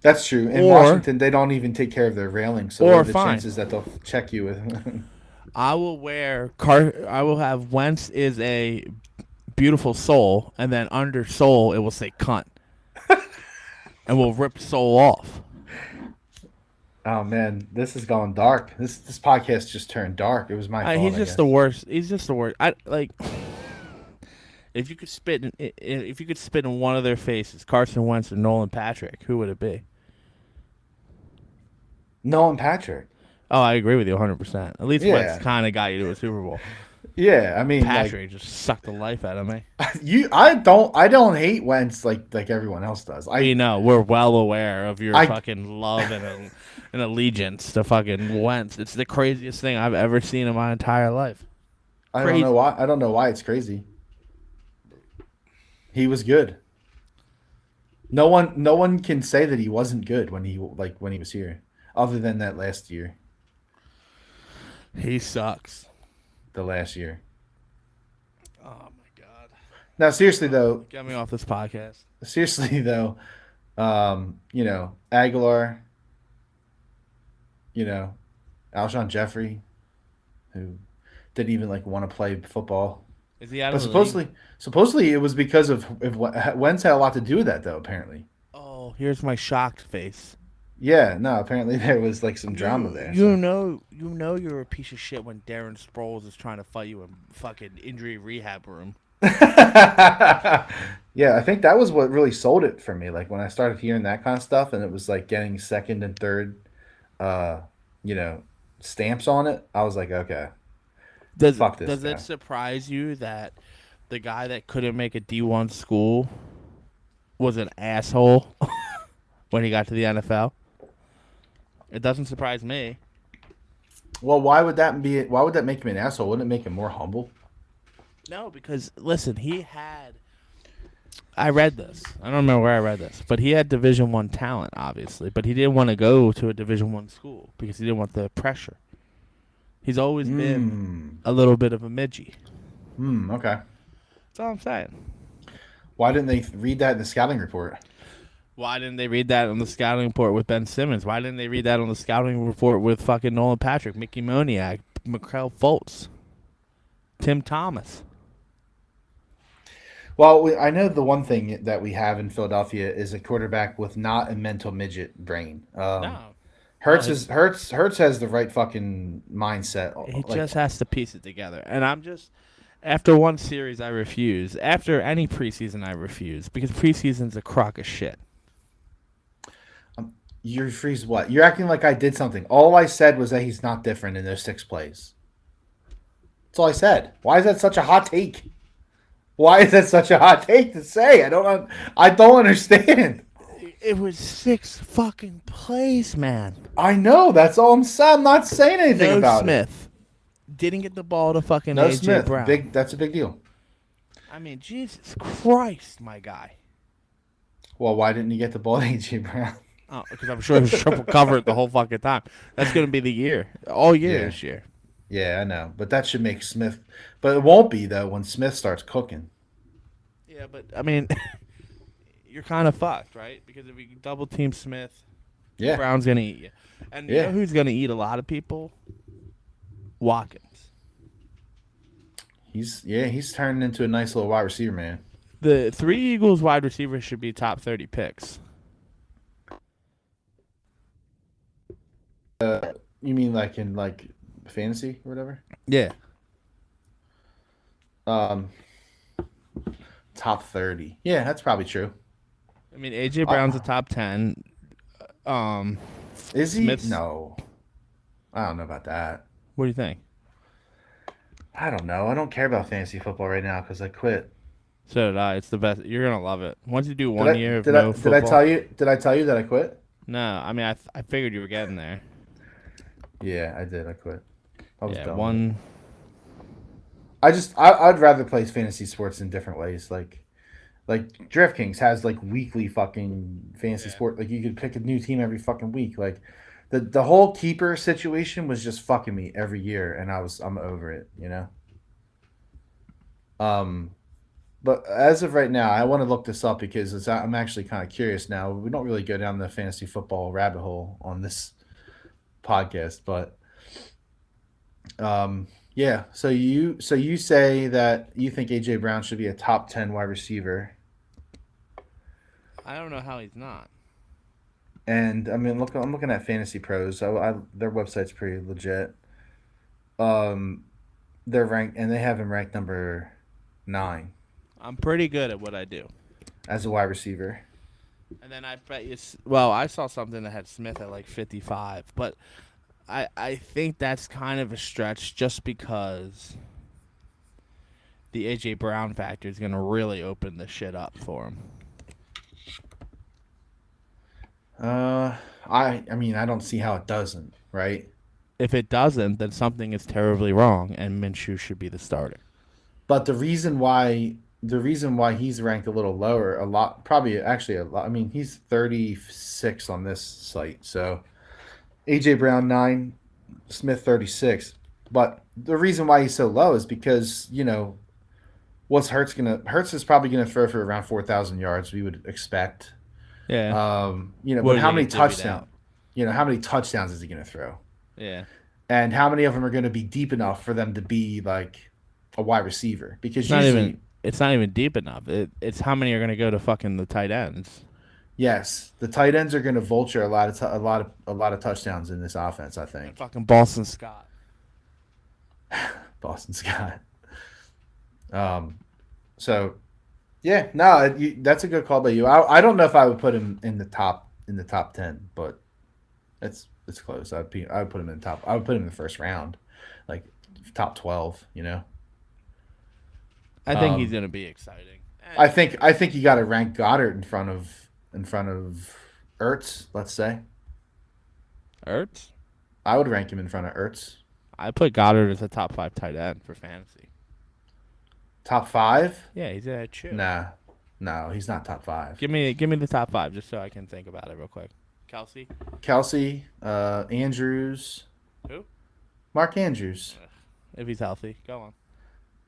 That's true. In Washington, they don't even take care of their railings, so what are the chances that they'll check you with? I will have Wentz is a beautiful soul, and then under soul it will say cunt, and we'll rip soul off. Oh man, this is going dark. This podcast just turned dark. It was my fault, He's I just the guess. worst. He's just the worst. I like if you could spit if you could spit in one of their faces, Carson Wentz or Nolan Patrick, who would it be? Nolan Patrick. Oh, I agree with you 100%. At least Wentz Yeah, kind of got you to a Super Bowl. yeah. I mean, like Patrick just sucked the life out of me. I don't hate Wentz like everyone else does. We know we're well aware of your I fucking love and allegiance to fucking Wentz. It's the craziest thing I've ever seen in my entire life. I don't know Crazy. why. I don't know why it's crazy. He was good. No one can say that he wasn't good when he was here, other than that last year, He sucks. the last year. Oh my god. Now, seriously though, Get me off this podcast. seriously though, Aguilar, you know, Alshon Jeffrey, who didn't even like want to play football. Is he out But of the league? supposedly it was because of Wentz had a lot to do with that though. Apparently, Oh, here's my shocked face. yeah. No, apparently there was like some drama there. So. You know you're a piece of shit when Darren Sproles is trying to fight you in fucking injury rehab room. Yeah, I think that was what really sold it for me. Like when I started hearing that kind of stuff, and it was like getting second and third, uh, you know, stamps on it. I was like, okay, fuck this Does it guy. surprise you that the guy that couldn't make a D1 school was an asshole when he got to the NFL? It doesn't surprise me. Well, why would that be? Why would that make him an asshole? Wouldn't it make him more humble? No, because listen, he had. I read this. I don't remember where I read this, but he had Division 1 talent, obviously, but he didn't want to go to a Division 1 school because he didn't want the pressure. He's always been Hmm. a little bit of a midgie. Okay. That's all I'm saying. Why didn't they read that in the scouting report? Why didn't they read that on the scouting report with Ben Simmons? Why didn't they read that on the scouting report with fucking Nolan Patrick, Mickey Moniak, Mikel Fultz, Tim Thomas? Well, I know the one thing that we have in Philadelphia is a quarterback with not a mental midget brain. No. No, Hurts has the right fucking mindset. he Like, just has to piece it together. And I'm just after one series I refuse. After any preseason I refuse because preseason's a crock of shit. you freeze what? You're acting like I did something. All I said was that he's not different in those 6 plays. That's all I said. Why is that such a hot take? Why is that such a hot take to say? I don't understand. It was 6 fucking plays, man. I know. That's all I'm saying. I'm not saying anything No about it. Smith didn't get the ball to fucking No AJ Smith. Brown. That's a big deal. I mean, Jesus Christ, my guy. Well, why didn't he get the ball to AJ Brown? Oh, because I'm sure he was triple covered the whole fucking time. That's gonna be the year, all year Yeah. this year. Yeah, I know. But that should make Smith. But it won't be, though, when Smith starts cooking. Yeah, but I mean, you're kind of fucked, right? Because if you double team Smith, Yeah. Brown's gonna eat you, and you Yeah. know who's gonna eat a lot of people? Watkins. He's turning into a nice little wide receiver, man. The 3 Eagles wide receivers should be top 30 picks. You mean like in like fantasy or whatever? Yeah. Um, top 30. Yeah, that's probably true. I mean, AJ Brown's a Uh, top 10. Um, Is he? Smith's. No. I don't know about that. What do you think? I don't know. I don't care about fantasy football right now because I quit. So did I. It's the best. You're gonna love it. Once you do Did one I year of did no I football. did I tell you that I quit? No, I mean I figured you were getting there. Yeah, I did. I quit. I was Yeah, done. one. I'd rather play fantasy sports in different ways. Like DraftKings has like weekly fucking fantasy Yeah. sport. Like you could pick a new team every fucking week. Like the whole keeper situation was just fucking me every year, and I'm over it. You know. Um, but as of right now, I want to look this up because I'm actually kind of curious now. We don't really go down the fantasy football rabbit hole on this podcast, but yeah. So you say that you think AJ Brown should be a top 10 wide receiver, I don't know how he's not. And I mean, I'm looking at Fantasy Pros. Their website's pretty legit. Um, they're ranked, and they have him ranked number 9 I'm pretty good at what I do. as a wide receiver. And then I bet you. Well, I saw something that had Smith at like 55, but I think that's kind of a stretch just because the AJ Brown factor is going to really open the shit up for him. I mean, I don't see how it doesn't, right? If it doesn't, then something is terribly wrong, and Minshew should be the starter. But the reason why he's ranked a little lower, a lot, probably actually a lot. I mean, he's 36 on this site. So AJ Brown 9, Smith 36. But the reason why he's so low is because what's Hurts is probably gonna throw for around 4,000 yards. We would expect. Yeah. But how many touchdowns? How many touchdowns is he gonna throw? Yeah. And how many of them are going to be deep enough for them to be like a wide receiver? Because It's not even deep enough. It's how many are going to go to fucking the tight ends. yes, the tight ends are going to vulture a lot of touchdowns in this offense. I think. And fucking Boston Scott. Boston Scott. So, yeah, no, that's a good call by you. I don't know if I would put him in the top 10, but it's close. I would put him in the top. I would put him in the first round, like top 12. I think he's going to be exciting. I think you got to rank Goddard in front of Ertz. Let's say Ertz? I would rank him in front of Ertz. I put Goddard as a top 5 tight end for fantasy. Top 5? Yeah, he's at 2. Nah, no, he's not top 5. Give me the top 5 just so I can think about it real quick. Kelsey, Andrews. Who? Mark Andrews. If he's healthy, go on.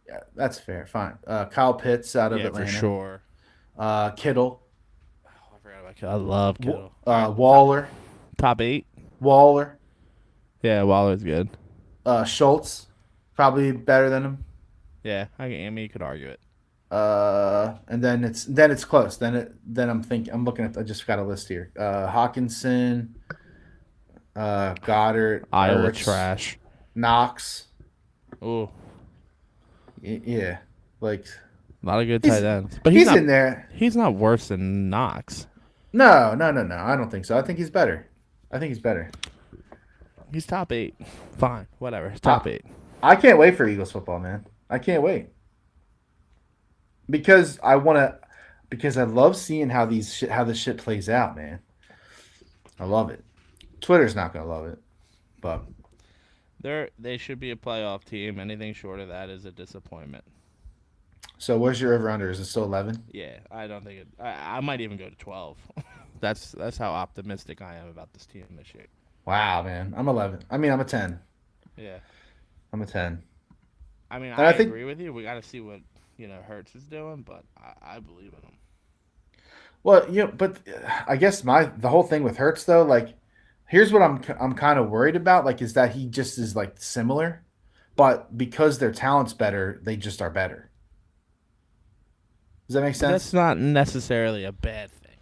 Yeah, that's fair. Fine. Kyle Pitts out of for Atlanta. sure. Kittle. Oh, I forgot about Kittle. I love Kittle. Waller. Top 8. Waller. Yeah, Waller's good. Schultz, probably better than him. Yeah, I mean you could argue it. And then it's close. Then I'm looking at. I just got a list here. Hawkinson, Goddard, Iowa Ertz, trash. Knox. Ooh, Yeah, like a lot of good tight ends, but he's not, in there. He's not worse than Knox. No. I don't think so. I think he's better. He's top 8. Fine, whatever. Top 8. I can't wait for Eagles football, man. I can't wait. Because I love seeing how this shit plays out, man. I love it. Twitter's not gonna love it, but They should be a playoff team. Anything short of that is a disappointment. So where's your over under? Is it still 11? Yeah, I don't think it. I might even go to 12. That's how optimistic I am about this team this year. Wow, man. I'm 11. I mean, I'm a 10. Yeah. I'm a 10. I mean, And I think agree with you. We got to see what Hurts is doing, but I believe in him. Well, but I guess the whole thing with Hurts though, like, here's what I'm kind of worried about, like, is that he just is like similar, but because their talent's better, they just are better. Does that make sense? That's not necessarily a bad thing.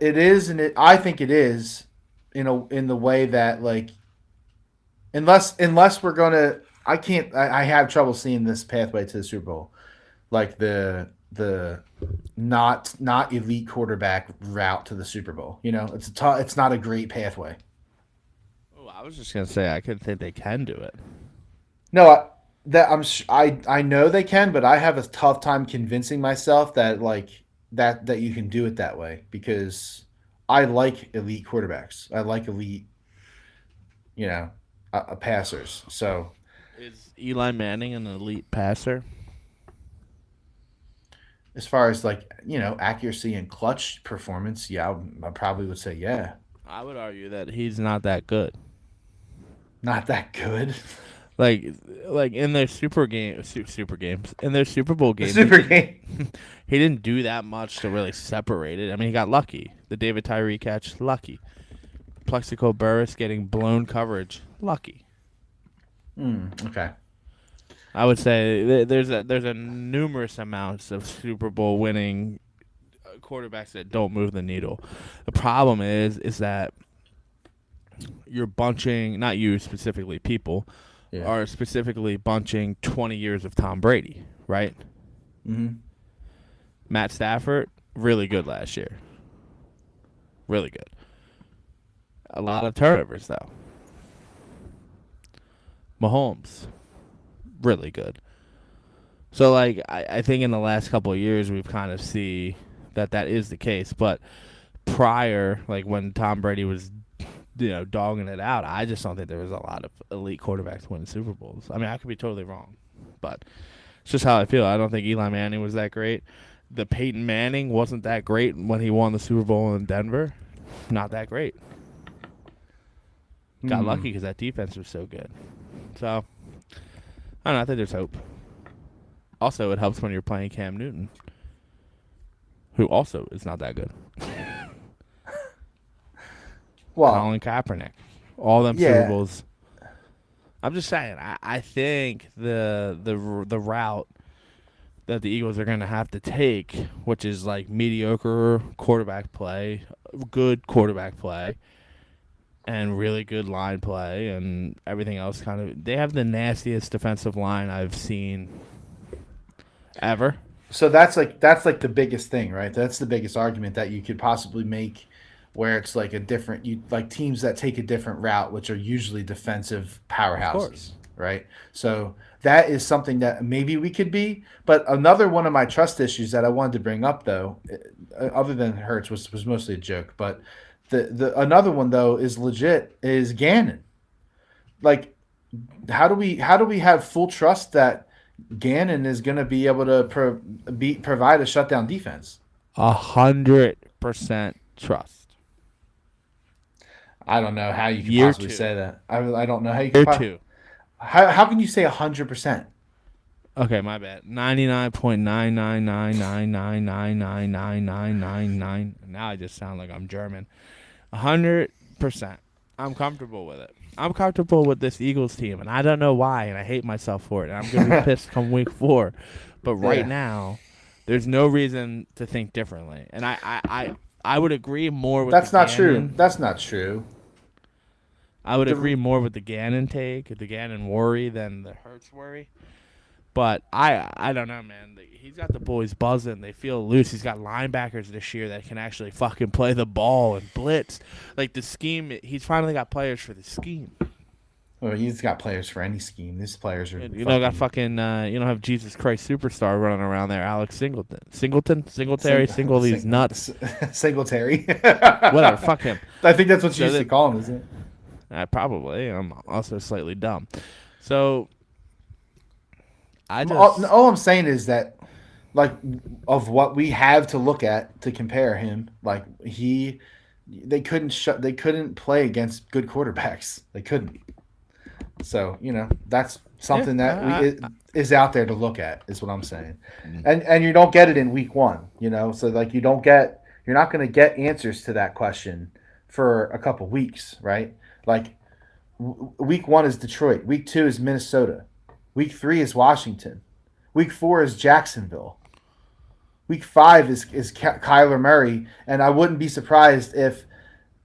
It is, and I think it is, in the way that, like, unless we're gonna, I have trouble seeing this pathway to the Super Bowl, like the not elite quarterback route to the Super Bowl. It's not a great pathway. Oh, I was just gonna say I could think they can do it. No, I know they can, but I have a tough time convincing myself that that you can do it that way, because I like elite quarterbacks. I like elite, passers. So is Eli Manning an elite passer? As far as accuracy and clutch performance, yeah, I probably would say yeah. I would argue that he's not that good. Not that good. Like in their super games, in their Super Bowl games, he didn't do that much to really separate it. I mean, he got lucky. The David Tyree catch, lucky. Plexico Burris getting blown coverage, lucky. Okay. I would say there's a numerous amounts of Super Bowl winning quarterbacks that don't move the needle. The problem is that you're bunching, not you specifically, people are specifically bunching 20 years of Tom Brady, right? Mm-hmm. Matt Stafford, really good last year. Really good. A lot of turnovers, though. Mahomes, really good. So, like, I think in the last couple of years, we've kind of see that is the case. But prior, like when Tom Brady was, dogging it out, I just don't think there was a lot of elite quarterbacks winning Super Bowls. I mean, I could be totally wrong, but it's just how I feel. I don't think Eli Manning was that great. The Peyton Manning wasn't that great when he won the Super Bowl in Denver. Not that great. Got lucky because that defense was so good. So, I don't know. I think there's hope. Also, it helps when you're playing Cam Newton, who also is not that good. Well, Colin Kaepernick. All them Super Bowls. I'm just saying, I think the route that the Eagles are going to have to take, which is like mediocre quarterback play, good quarterback play, and really good line play, and everything else kind of. They have the nastiest defensive line I've seen ever. So that's like the biggest thing, right? That's the biggest argument that you could possibly make, where it's like like teams that take a different route, which are usually defensive powerhouses, right? So that is something that maybe we could be. But another one of my trust issues that I wanted to bring up, though, other than Hurts, was mostly a joke, but the another one though is legit is Gannon. Like, how do we have full trust that Gannon is going to be able to provide a shutdown defense? 100% trust. I don't know how you can possibly say that. I don't know how you can. Year 2. How can you say 100%? Okay, my bad. 99.99999999999. Now I just sound like I'm German. 100%. I'm comfortable with it. I'm comfortable with this Eagles team, and I don't know why, and I hate myself for it. And I'm going to be pissed come week 4. But right now, there's no reason to think differently. And I would agree more with That's not Gannon. true. That's not true. I would agree more with the Gannon take, the Gannon worry, than the Hurts worry. But I don't know, man. He's got the boys buzzing. They feel loose. He's got linebackers this year that can actually fucking play the ball and blitz. Like the scheme, he's finally got players for the scheme. Well, he's got players for any scheme. These players are. You don't have Jesus Christ Superstar running around there. Alex Singletary, these nuts. Singletary. Whatever, fuck him. I think that's what you used to call him, isn't it? Probably. I'm also slightly dumb. So. All I'm saying is that, like, of what we have to look at to compare him, like they couldn't play against good quarterbacks. They couldn't. So that's something that is out there to look at. Is what I'm saying, and you don't get it in week 1. So like you're not going to get answers to that question for a couple weeks, right? Like week 1 is Detroit, week 2 is Minnesota. Week 3 is Washington. Week 4 is Jacksonville. Week 5 is Kyler Murray, and I wouldn't be surprised if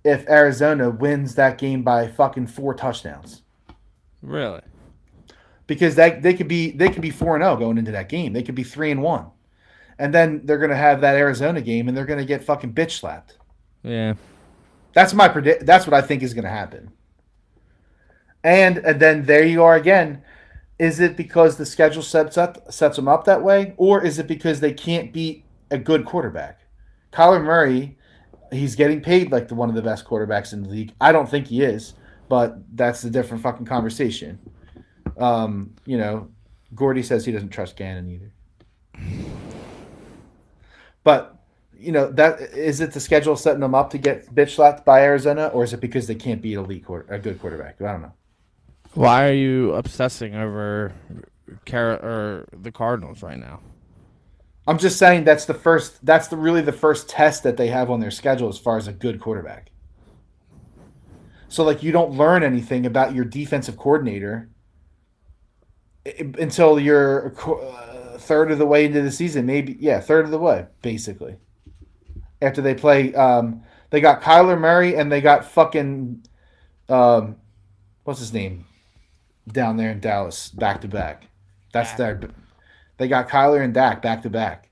Arizona wins that game by fucking 4 touchdowns. Really? Because they could be 4-0 going into that game. They could be 3-1, and then they're gonna have that Arizona game, and they're gonna get fucking bitch slapped. Yeah. That's That's what I think is gonna happen. And then there you are again. Is it because the schedule sets them up that way, or is it because they can't beat a good quarterback? Kyler Murray, he's getting paid like one of the best quarterbacks in the league. I don't think he is, but that's a different fucking conversation. Gordy says he doesn't trust Gannon either. But that is it. The schedule setting them up to get bitch slapped by Arizona, or is it because they can't beat a good quarterback? I don't know. Why are you obsessing over the Cardinals right now? I'm just saying that's really the first test that they have on their schedule as far as a good quarterback. So like you don't learn anything about your defensive coordinator until you're third of the way into the season, maybe third of the way, basically. after they play. They got Kyler Murray and they got fucking um, what's his name down there in Dallas back to back. That's Dak. their. They got Kyler and Dak back to back.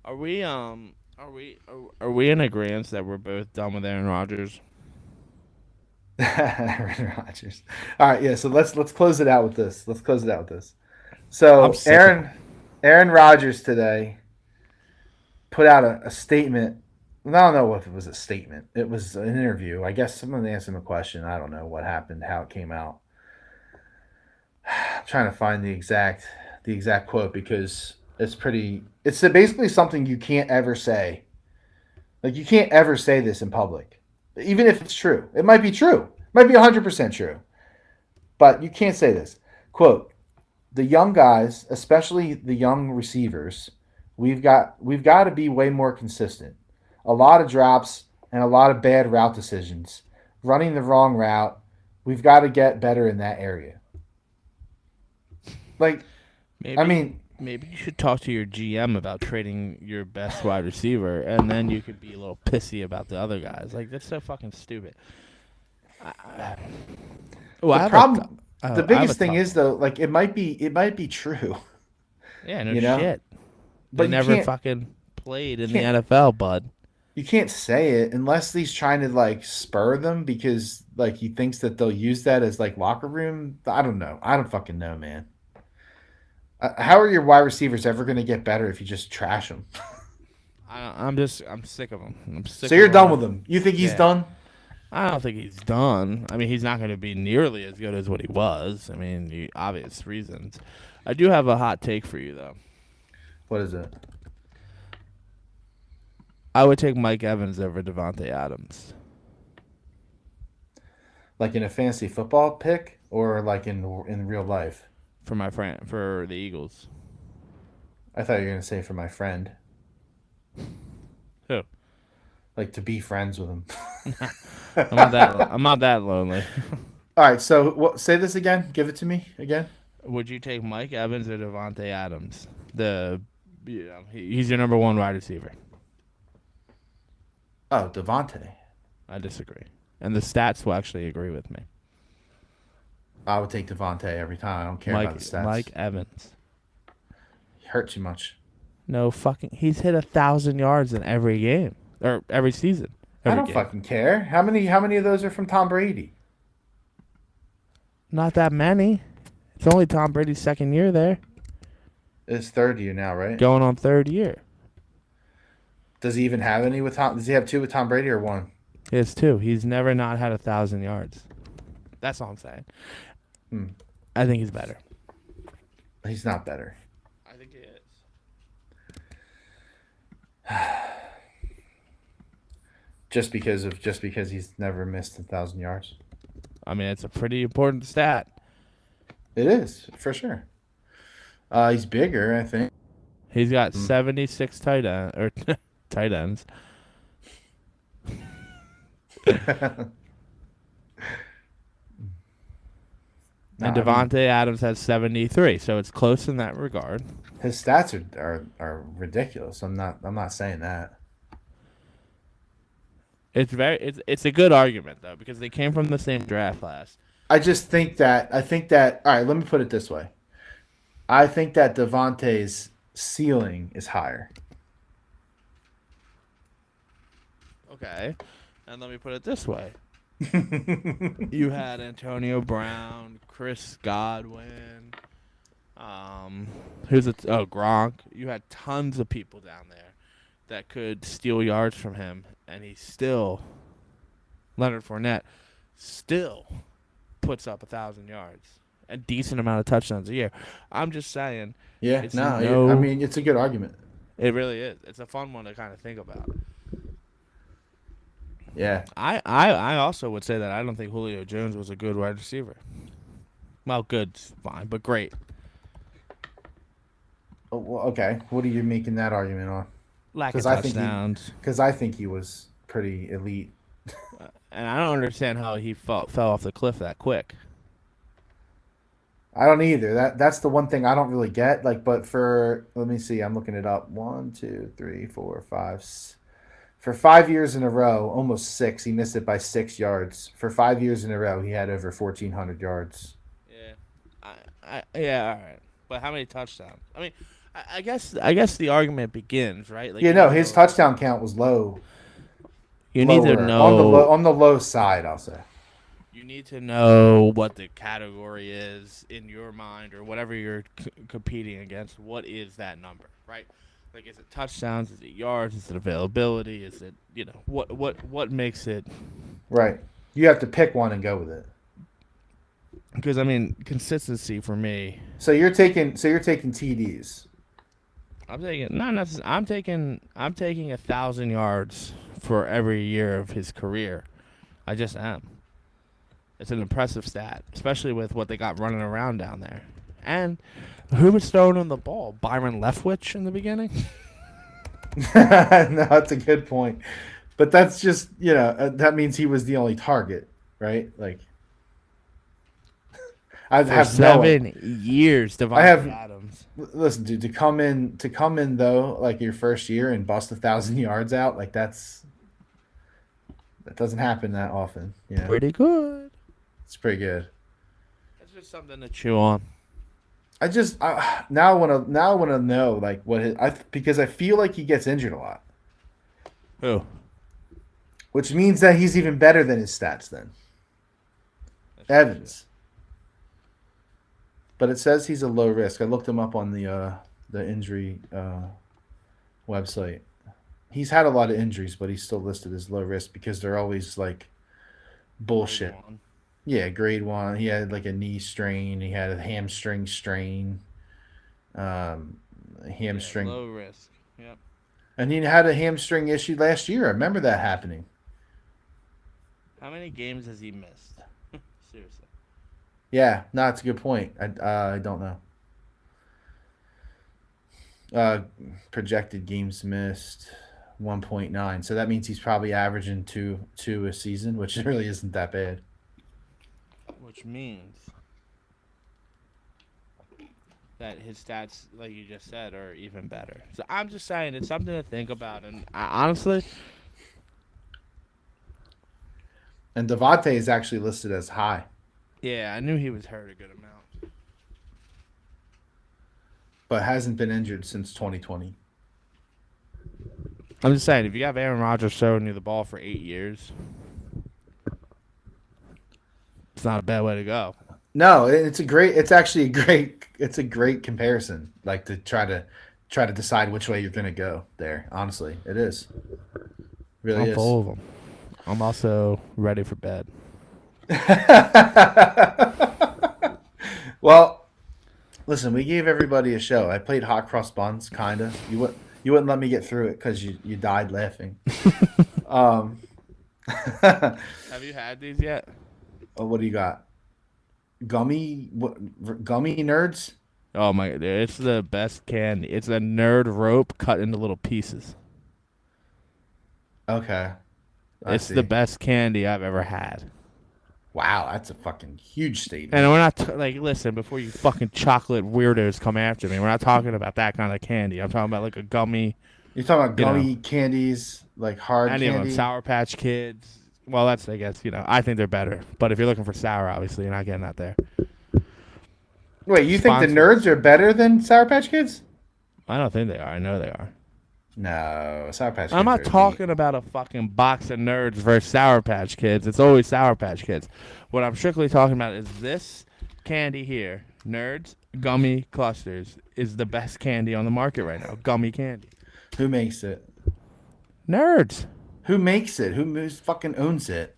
Are we in agreement that we're both done with Aaron Rodgers? Aaron Rodgers. All right, yeah. So let's close it out with this. Let's close it out with this. I'm So sick of him. Aaron Rodgers today put out a statement. I don't know if it was a statement. It was an interview. I guess someone asked him a question. I don't know what happened, how it came out. I'm trying to find the exact quote because it's pretty. It's basically something you can't ever say. Like you can't ever say this in public, even if it's true. It might be true. It might be 100% true, but you can't say this. Quote: the young guys, especially the young receivers, we've got to be way more consistent. A lot of drops and a lot of bad route decisions, running the wrong route. We've got to get better in that area. Like, I Maybe mean, maybe you should talk to your GM about trading your best wide receiver, and then you could be a little pissy about the other guys. Like that's so fucking stupid. Oh, the problem, the I have a biggest thing tough is one. though, like it might be true, Yeah, no you know, shit. They but you never can't, fucking played you in the can't, NFL, bud. you can't say it unless he's trying to like spur them because like he thinks that they'll use that as like locker room. I don't know. I don't fucking know, man. How are your wide receivers ever going to get better if you just trash them? I'm sick of him. I'm So sick of you're done with him. him. You think he's Yeah. done? I don't think he's done. I mean, he's not going to be nearly as good as what he was. I mean, obvious reasons. I do have a hot take for you, though. What is it? I would take Mike Evans over Devontae Adams Like in a fantasy football pick or like in real life? for my friend for the Eagles. I thought you were going to say for my friend, Who? like to be friends with him. I'm not that. I'm not that lonely. All right, so say this again. Give it to me again. Would you take Mike Evans or Devontae Adams? He's your number one wide receiver. Oh, Devontae. I disagree, and the stats will actually agree with me. I would take Devontae every time. I don't care about the stats. Mike Evans. He hurt too much. No fucking. He's hit 1,000 yards in every game or every season. I Every don't game. fucking care. How many of those are from Tom Brady? Not that many. It's only Tom Brady's second year there, It's third year now, right? going on third year. Does he even have any with Tom? Does he have two with Tom Brady or one? He has two. He's never not had 1,000 yards. That's all I'm saying. Hmm. I think he's better. He's not better. I think he is. Just because he's never missed 1,000 yards. I mean, it's a pretty important stat. It is for sure. He's bigger, I think. He's got Hmm. 76 tight ends. No, And I mean Devontae Adams has 73, so it's close in that regard. his stats are ridiculous. I'm not saying that. It's a good argument though because they came from the same draft class. I think that all right, let me put it this way. I think that Devontae's ceiling is higher. Okay, and let me put it this way: you had Antonio Brown, Chris Godwin, Gronk. You had tons of people down there that could steal yards from him, and he still Leonard Fournette still puts up 1,000 yards, a decent amount of touchdowns a year. I'm just saying, Yeah, it's no, I no, mean it's a good argument. it really is. It's a fun one to kind of think about. Yeah. I also would say that I don't think Julio Jones was a good wide receiver. Well, good's fine, but great. Oh, well, okay. What are you making that argument on? Lack of Because I think he, touchdowns. because I think he was pretty elite. And I don't understand how he fell off the cliff that quick. I don't either. That's the one thing I don't really get. Like, but let me see. I'm looking it up. 1, 2, 3, 4, 5. For 5 years in a row, almost 6, he missed it by 6 yards. For 5 years in a row, he had over 1,400 yards. Yeah, yeah, all right. But how many touchdowns? I mean, I guess the argument begins right. Like Yeah, you need no, to his know. touchdown count was low, You need to lower on the know. low side. I'll say. You need to know what the category is in your mind, or whatever you're competing against. What is that number, right? Like, is it touchdowns? Is it yards? Is it availability? Is it what makes it? Right. You have to pick one and go with it. Because I mean, consistency for me. So you're taking TDs. I'm taking not necessarily. I'm taking 1,000 yards for every year of his career. I just am. It's an impressive stat, especially with what they got running around down there. And who was throwing him the ball? Byron Leftwich in the beginning? No, that's a good point. But that's just, that means he was the only target, right? Like, I For have 7 years, Devontae Adams. listen, dude, to come in though, like your first year and bust 1,000 yards out, like that doesn't happen that often. Pretty good. It's pretty good. That's just something to chew on. Now I want to know like because I feel like he gets injured a lot, Who? which means that he's even better than his stats then. Evans. But it says he's a low risk. I looked him up on the injury website. He's had a lot of injuries, but he's still listed as low risk because they're always like bullshit. Yeah, grade 1. He had like a knee strain. He had a hamstring strain. Hamstring. Yeah, low risk. Yep. And he had a hamstring issue last year. I remember that happening. How many games has he missed? Seriously. Yeah, no, that's a good point. I don't know. Projected games missed 1.9. So that means he's probably averaging two a season, which really isn't that bad. Which means that his stats, like you just said, are even better. So I'm just saying it's something to think about. And honestly, And Devontae is actually listed as high. yeah, I knew he was hurt a good amount. But hasn't been injured since 2020. I'm just saying, if you have Aaron Rodgers throwing you the ball for 8 years, it's not a bad way to go. No, it's a great comparison. Like to try to decide which way you're gonna go there. Honestly, it is. Really I'm is. full of them. I'm also ready for bed. Well, listen, we gave everybody a show. I played hot cross buns, kinda. You wouldn't let me get through it because you died laughing. Have you had these yet? What do you got? Gummy nerds? Oh my! It's the best candy. It's a nerd rope cut into little pieces. Okay. It's the best candy I've ever had. Wow, that's a fucking huge statement. And we're not listen, before you fucking chocolate weirdos come after me. We're not talking about that kind of candy. I'm talking about like a gummy. You're talking about gummy candies, like hard Any candy? of them, Sour Patch Kids. Well, that's, I guess, I think they're better. But if you're looking for sour, obviously, you're not getting that there. Wait, you think the nerds are better than Sour Patch Kids? I don't think they are. I know they are. No, Sour Patch Kids. I'm not talking about a fucking box of nerds versus Sour Patch Kids. It's always Sour Patch Kids. What I'm strictly talking about is this candy here. Nerds Gummy Clusters is the best candy on the market right now. Gummy candy. Who makes it? Nerds. Who makes it? Who fucking owns it?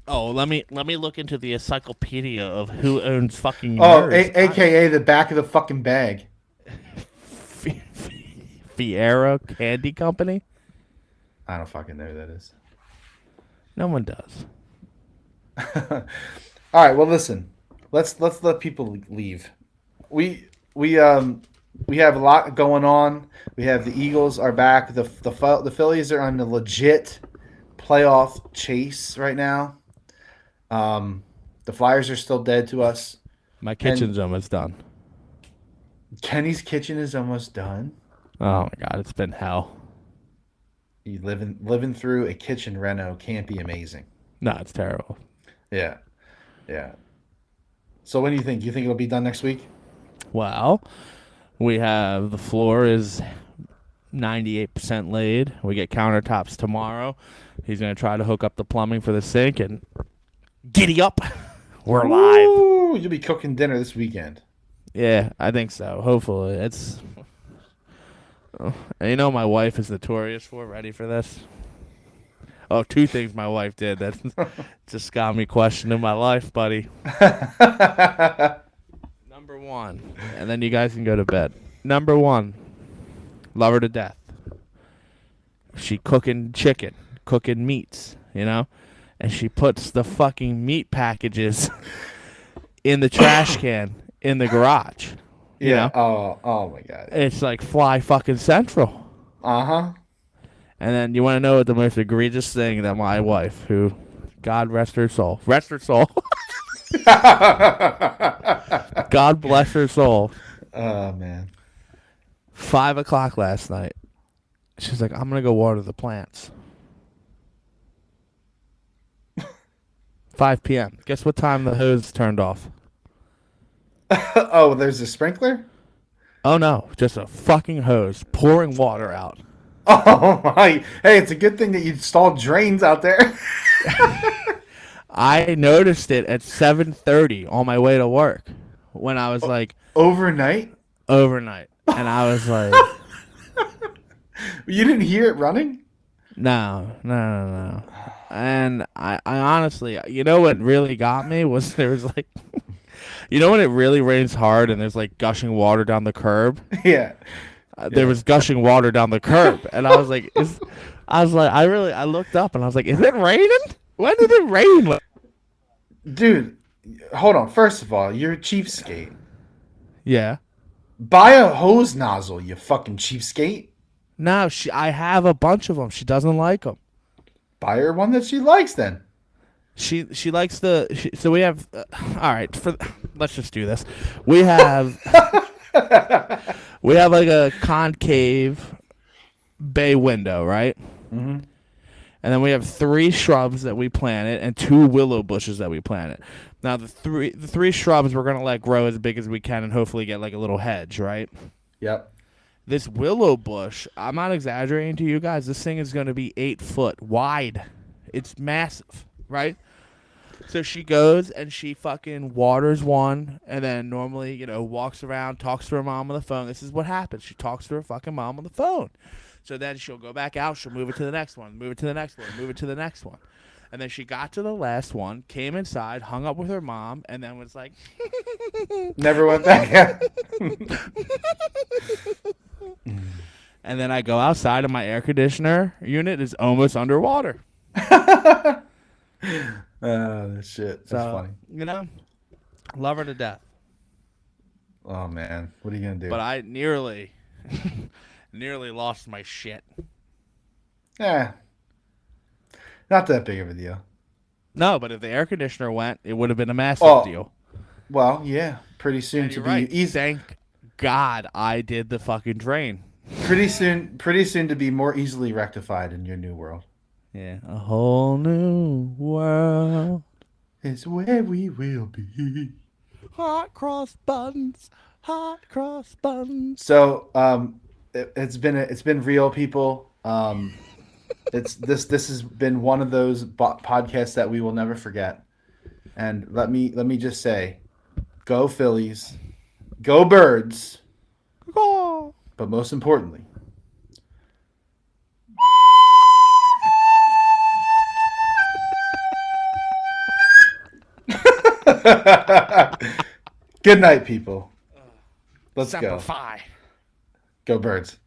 Oh, let me look into the encyclopedia of who owns fucking nerds. Oh, AKA the back of the fucking bag. Fiera Candy Company? I don't fucking know who that is. No one does. All right, well listen. Let's let people leave. We have a lot going on. We have the Eagles are back. The Phillies are on a legit playoff chase right now. The Flyers are still dead to us. My kitchen's almost done. Kenny's kitchen is almost done. Oh my god, it's been hell. You living through a kitchen reno can't be amazing. No, it's terrible. Yeah, yeah. So when do you think? You think it'll be done next week? Well, we have the floor is 98% laid. We get countertops tomorrow. He's going to try to hook up the plumbing for the sink and giddy up. We're live. Ooh, you'll be cooking dinner this weekend. Yeah, I think so. Hopefully. It's you know my wife is notorious for. Ready for this? Oh, two things my wife did that just got me questioning my life, buddy. Number one, and then you guys can go to bed. Number one, love her to death. She cooking chicken, cooking meats, you know? And she puts the fucking meat packages in the trash can in the garage. You know? Oh my God. It's like fly fucking central. Uh-huh. And then you want to know what the most egregious thing that my wife, who, God rest her soul, God bless her soul. Oh, man. 5 o'clock last night. She's like, I'm going to go water the plants. 5 p.m. Guess what time the hose turned off? Oh, there's a sprinkler? Oh, no. Just a fucking hose pouring water out. Oh, my. Hey, it's a good thing that you installed drains out there. I noticed it at 7:30 on my way to work when I was like... Overnight? Overnight. And I was like... You didn't hear it running? No. And I honestly, you know what really got me was there was like, you know when it really rains hard and there's like gushing water down the curb? Yeah. There was gushing water down the curb, and I was like, I looked up and I was like, is it raining? When did it rain? Dude, hold on. First of all, you're a cheapskate. Yeah. Buy a hose nozzle, you fucking cheapskate. No, I have a bunch of them. She doesn't like them. Buy her one that she likes then. She likes so we have all right, let's just do this. We have like a concave bay window, right? Mm-hmm. And then we have 3 shrubs that we planted and 2 willow bushes that we planted. Now the three shrubs we're gonna let grow as big as we can and hopefully get like a little hedge, right? Yep. This willow bush, I'm not exaggerating to you guys, this thing is gonna be 8 foot wide. It's massive, right? So she goes and she fucking waters one and then normally, you know, walks around, talks to her mom on the phone. This is what happens. She talks to her fucking mom on the phone. So then she'll go back out. She'll move it to the next one, move it to the next one, move it to the next one. And then she got to the last one, came inside, hung up with her mom, and then was like... Never went back out. And then I go outside and my air conditioner unit is almost underwater. Oh, shit. That's funny. You know, love her to death. Oh, man. What are you going to do? But I nearly lost my shit. Yeah. Not that big of a deal. No, but if the air conditioner went, it would have been a massive deal. Well, yeah. Pretty soon And to you're be right. easy. Thank God I did the fucking drain. Pretty soon to be more easily rectified in your new world. Yeah, a whole new world is where we will be. Hot cross buns, hot cross buns. So, it's been real, people. This has been one of those podcasts that we will never forget. And let me just say, go Phillies, go Birds. Oh. But most importantly, good night, people. Let's Semper go. Fi. Go Birds.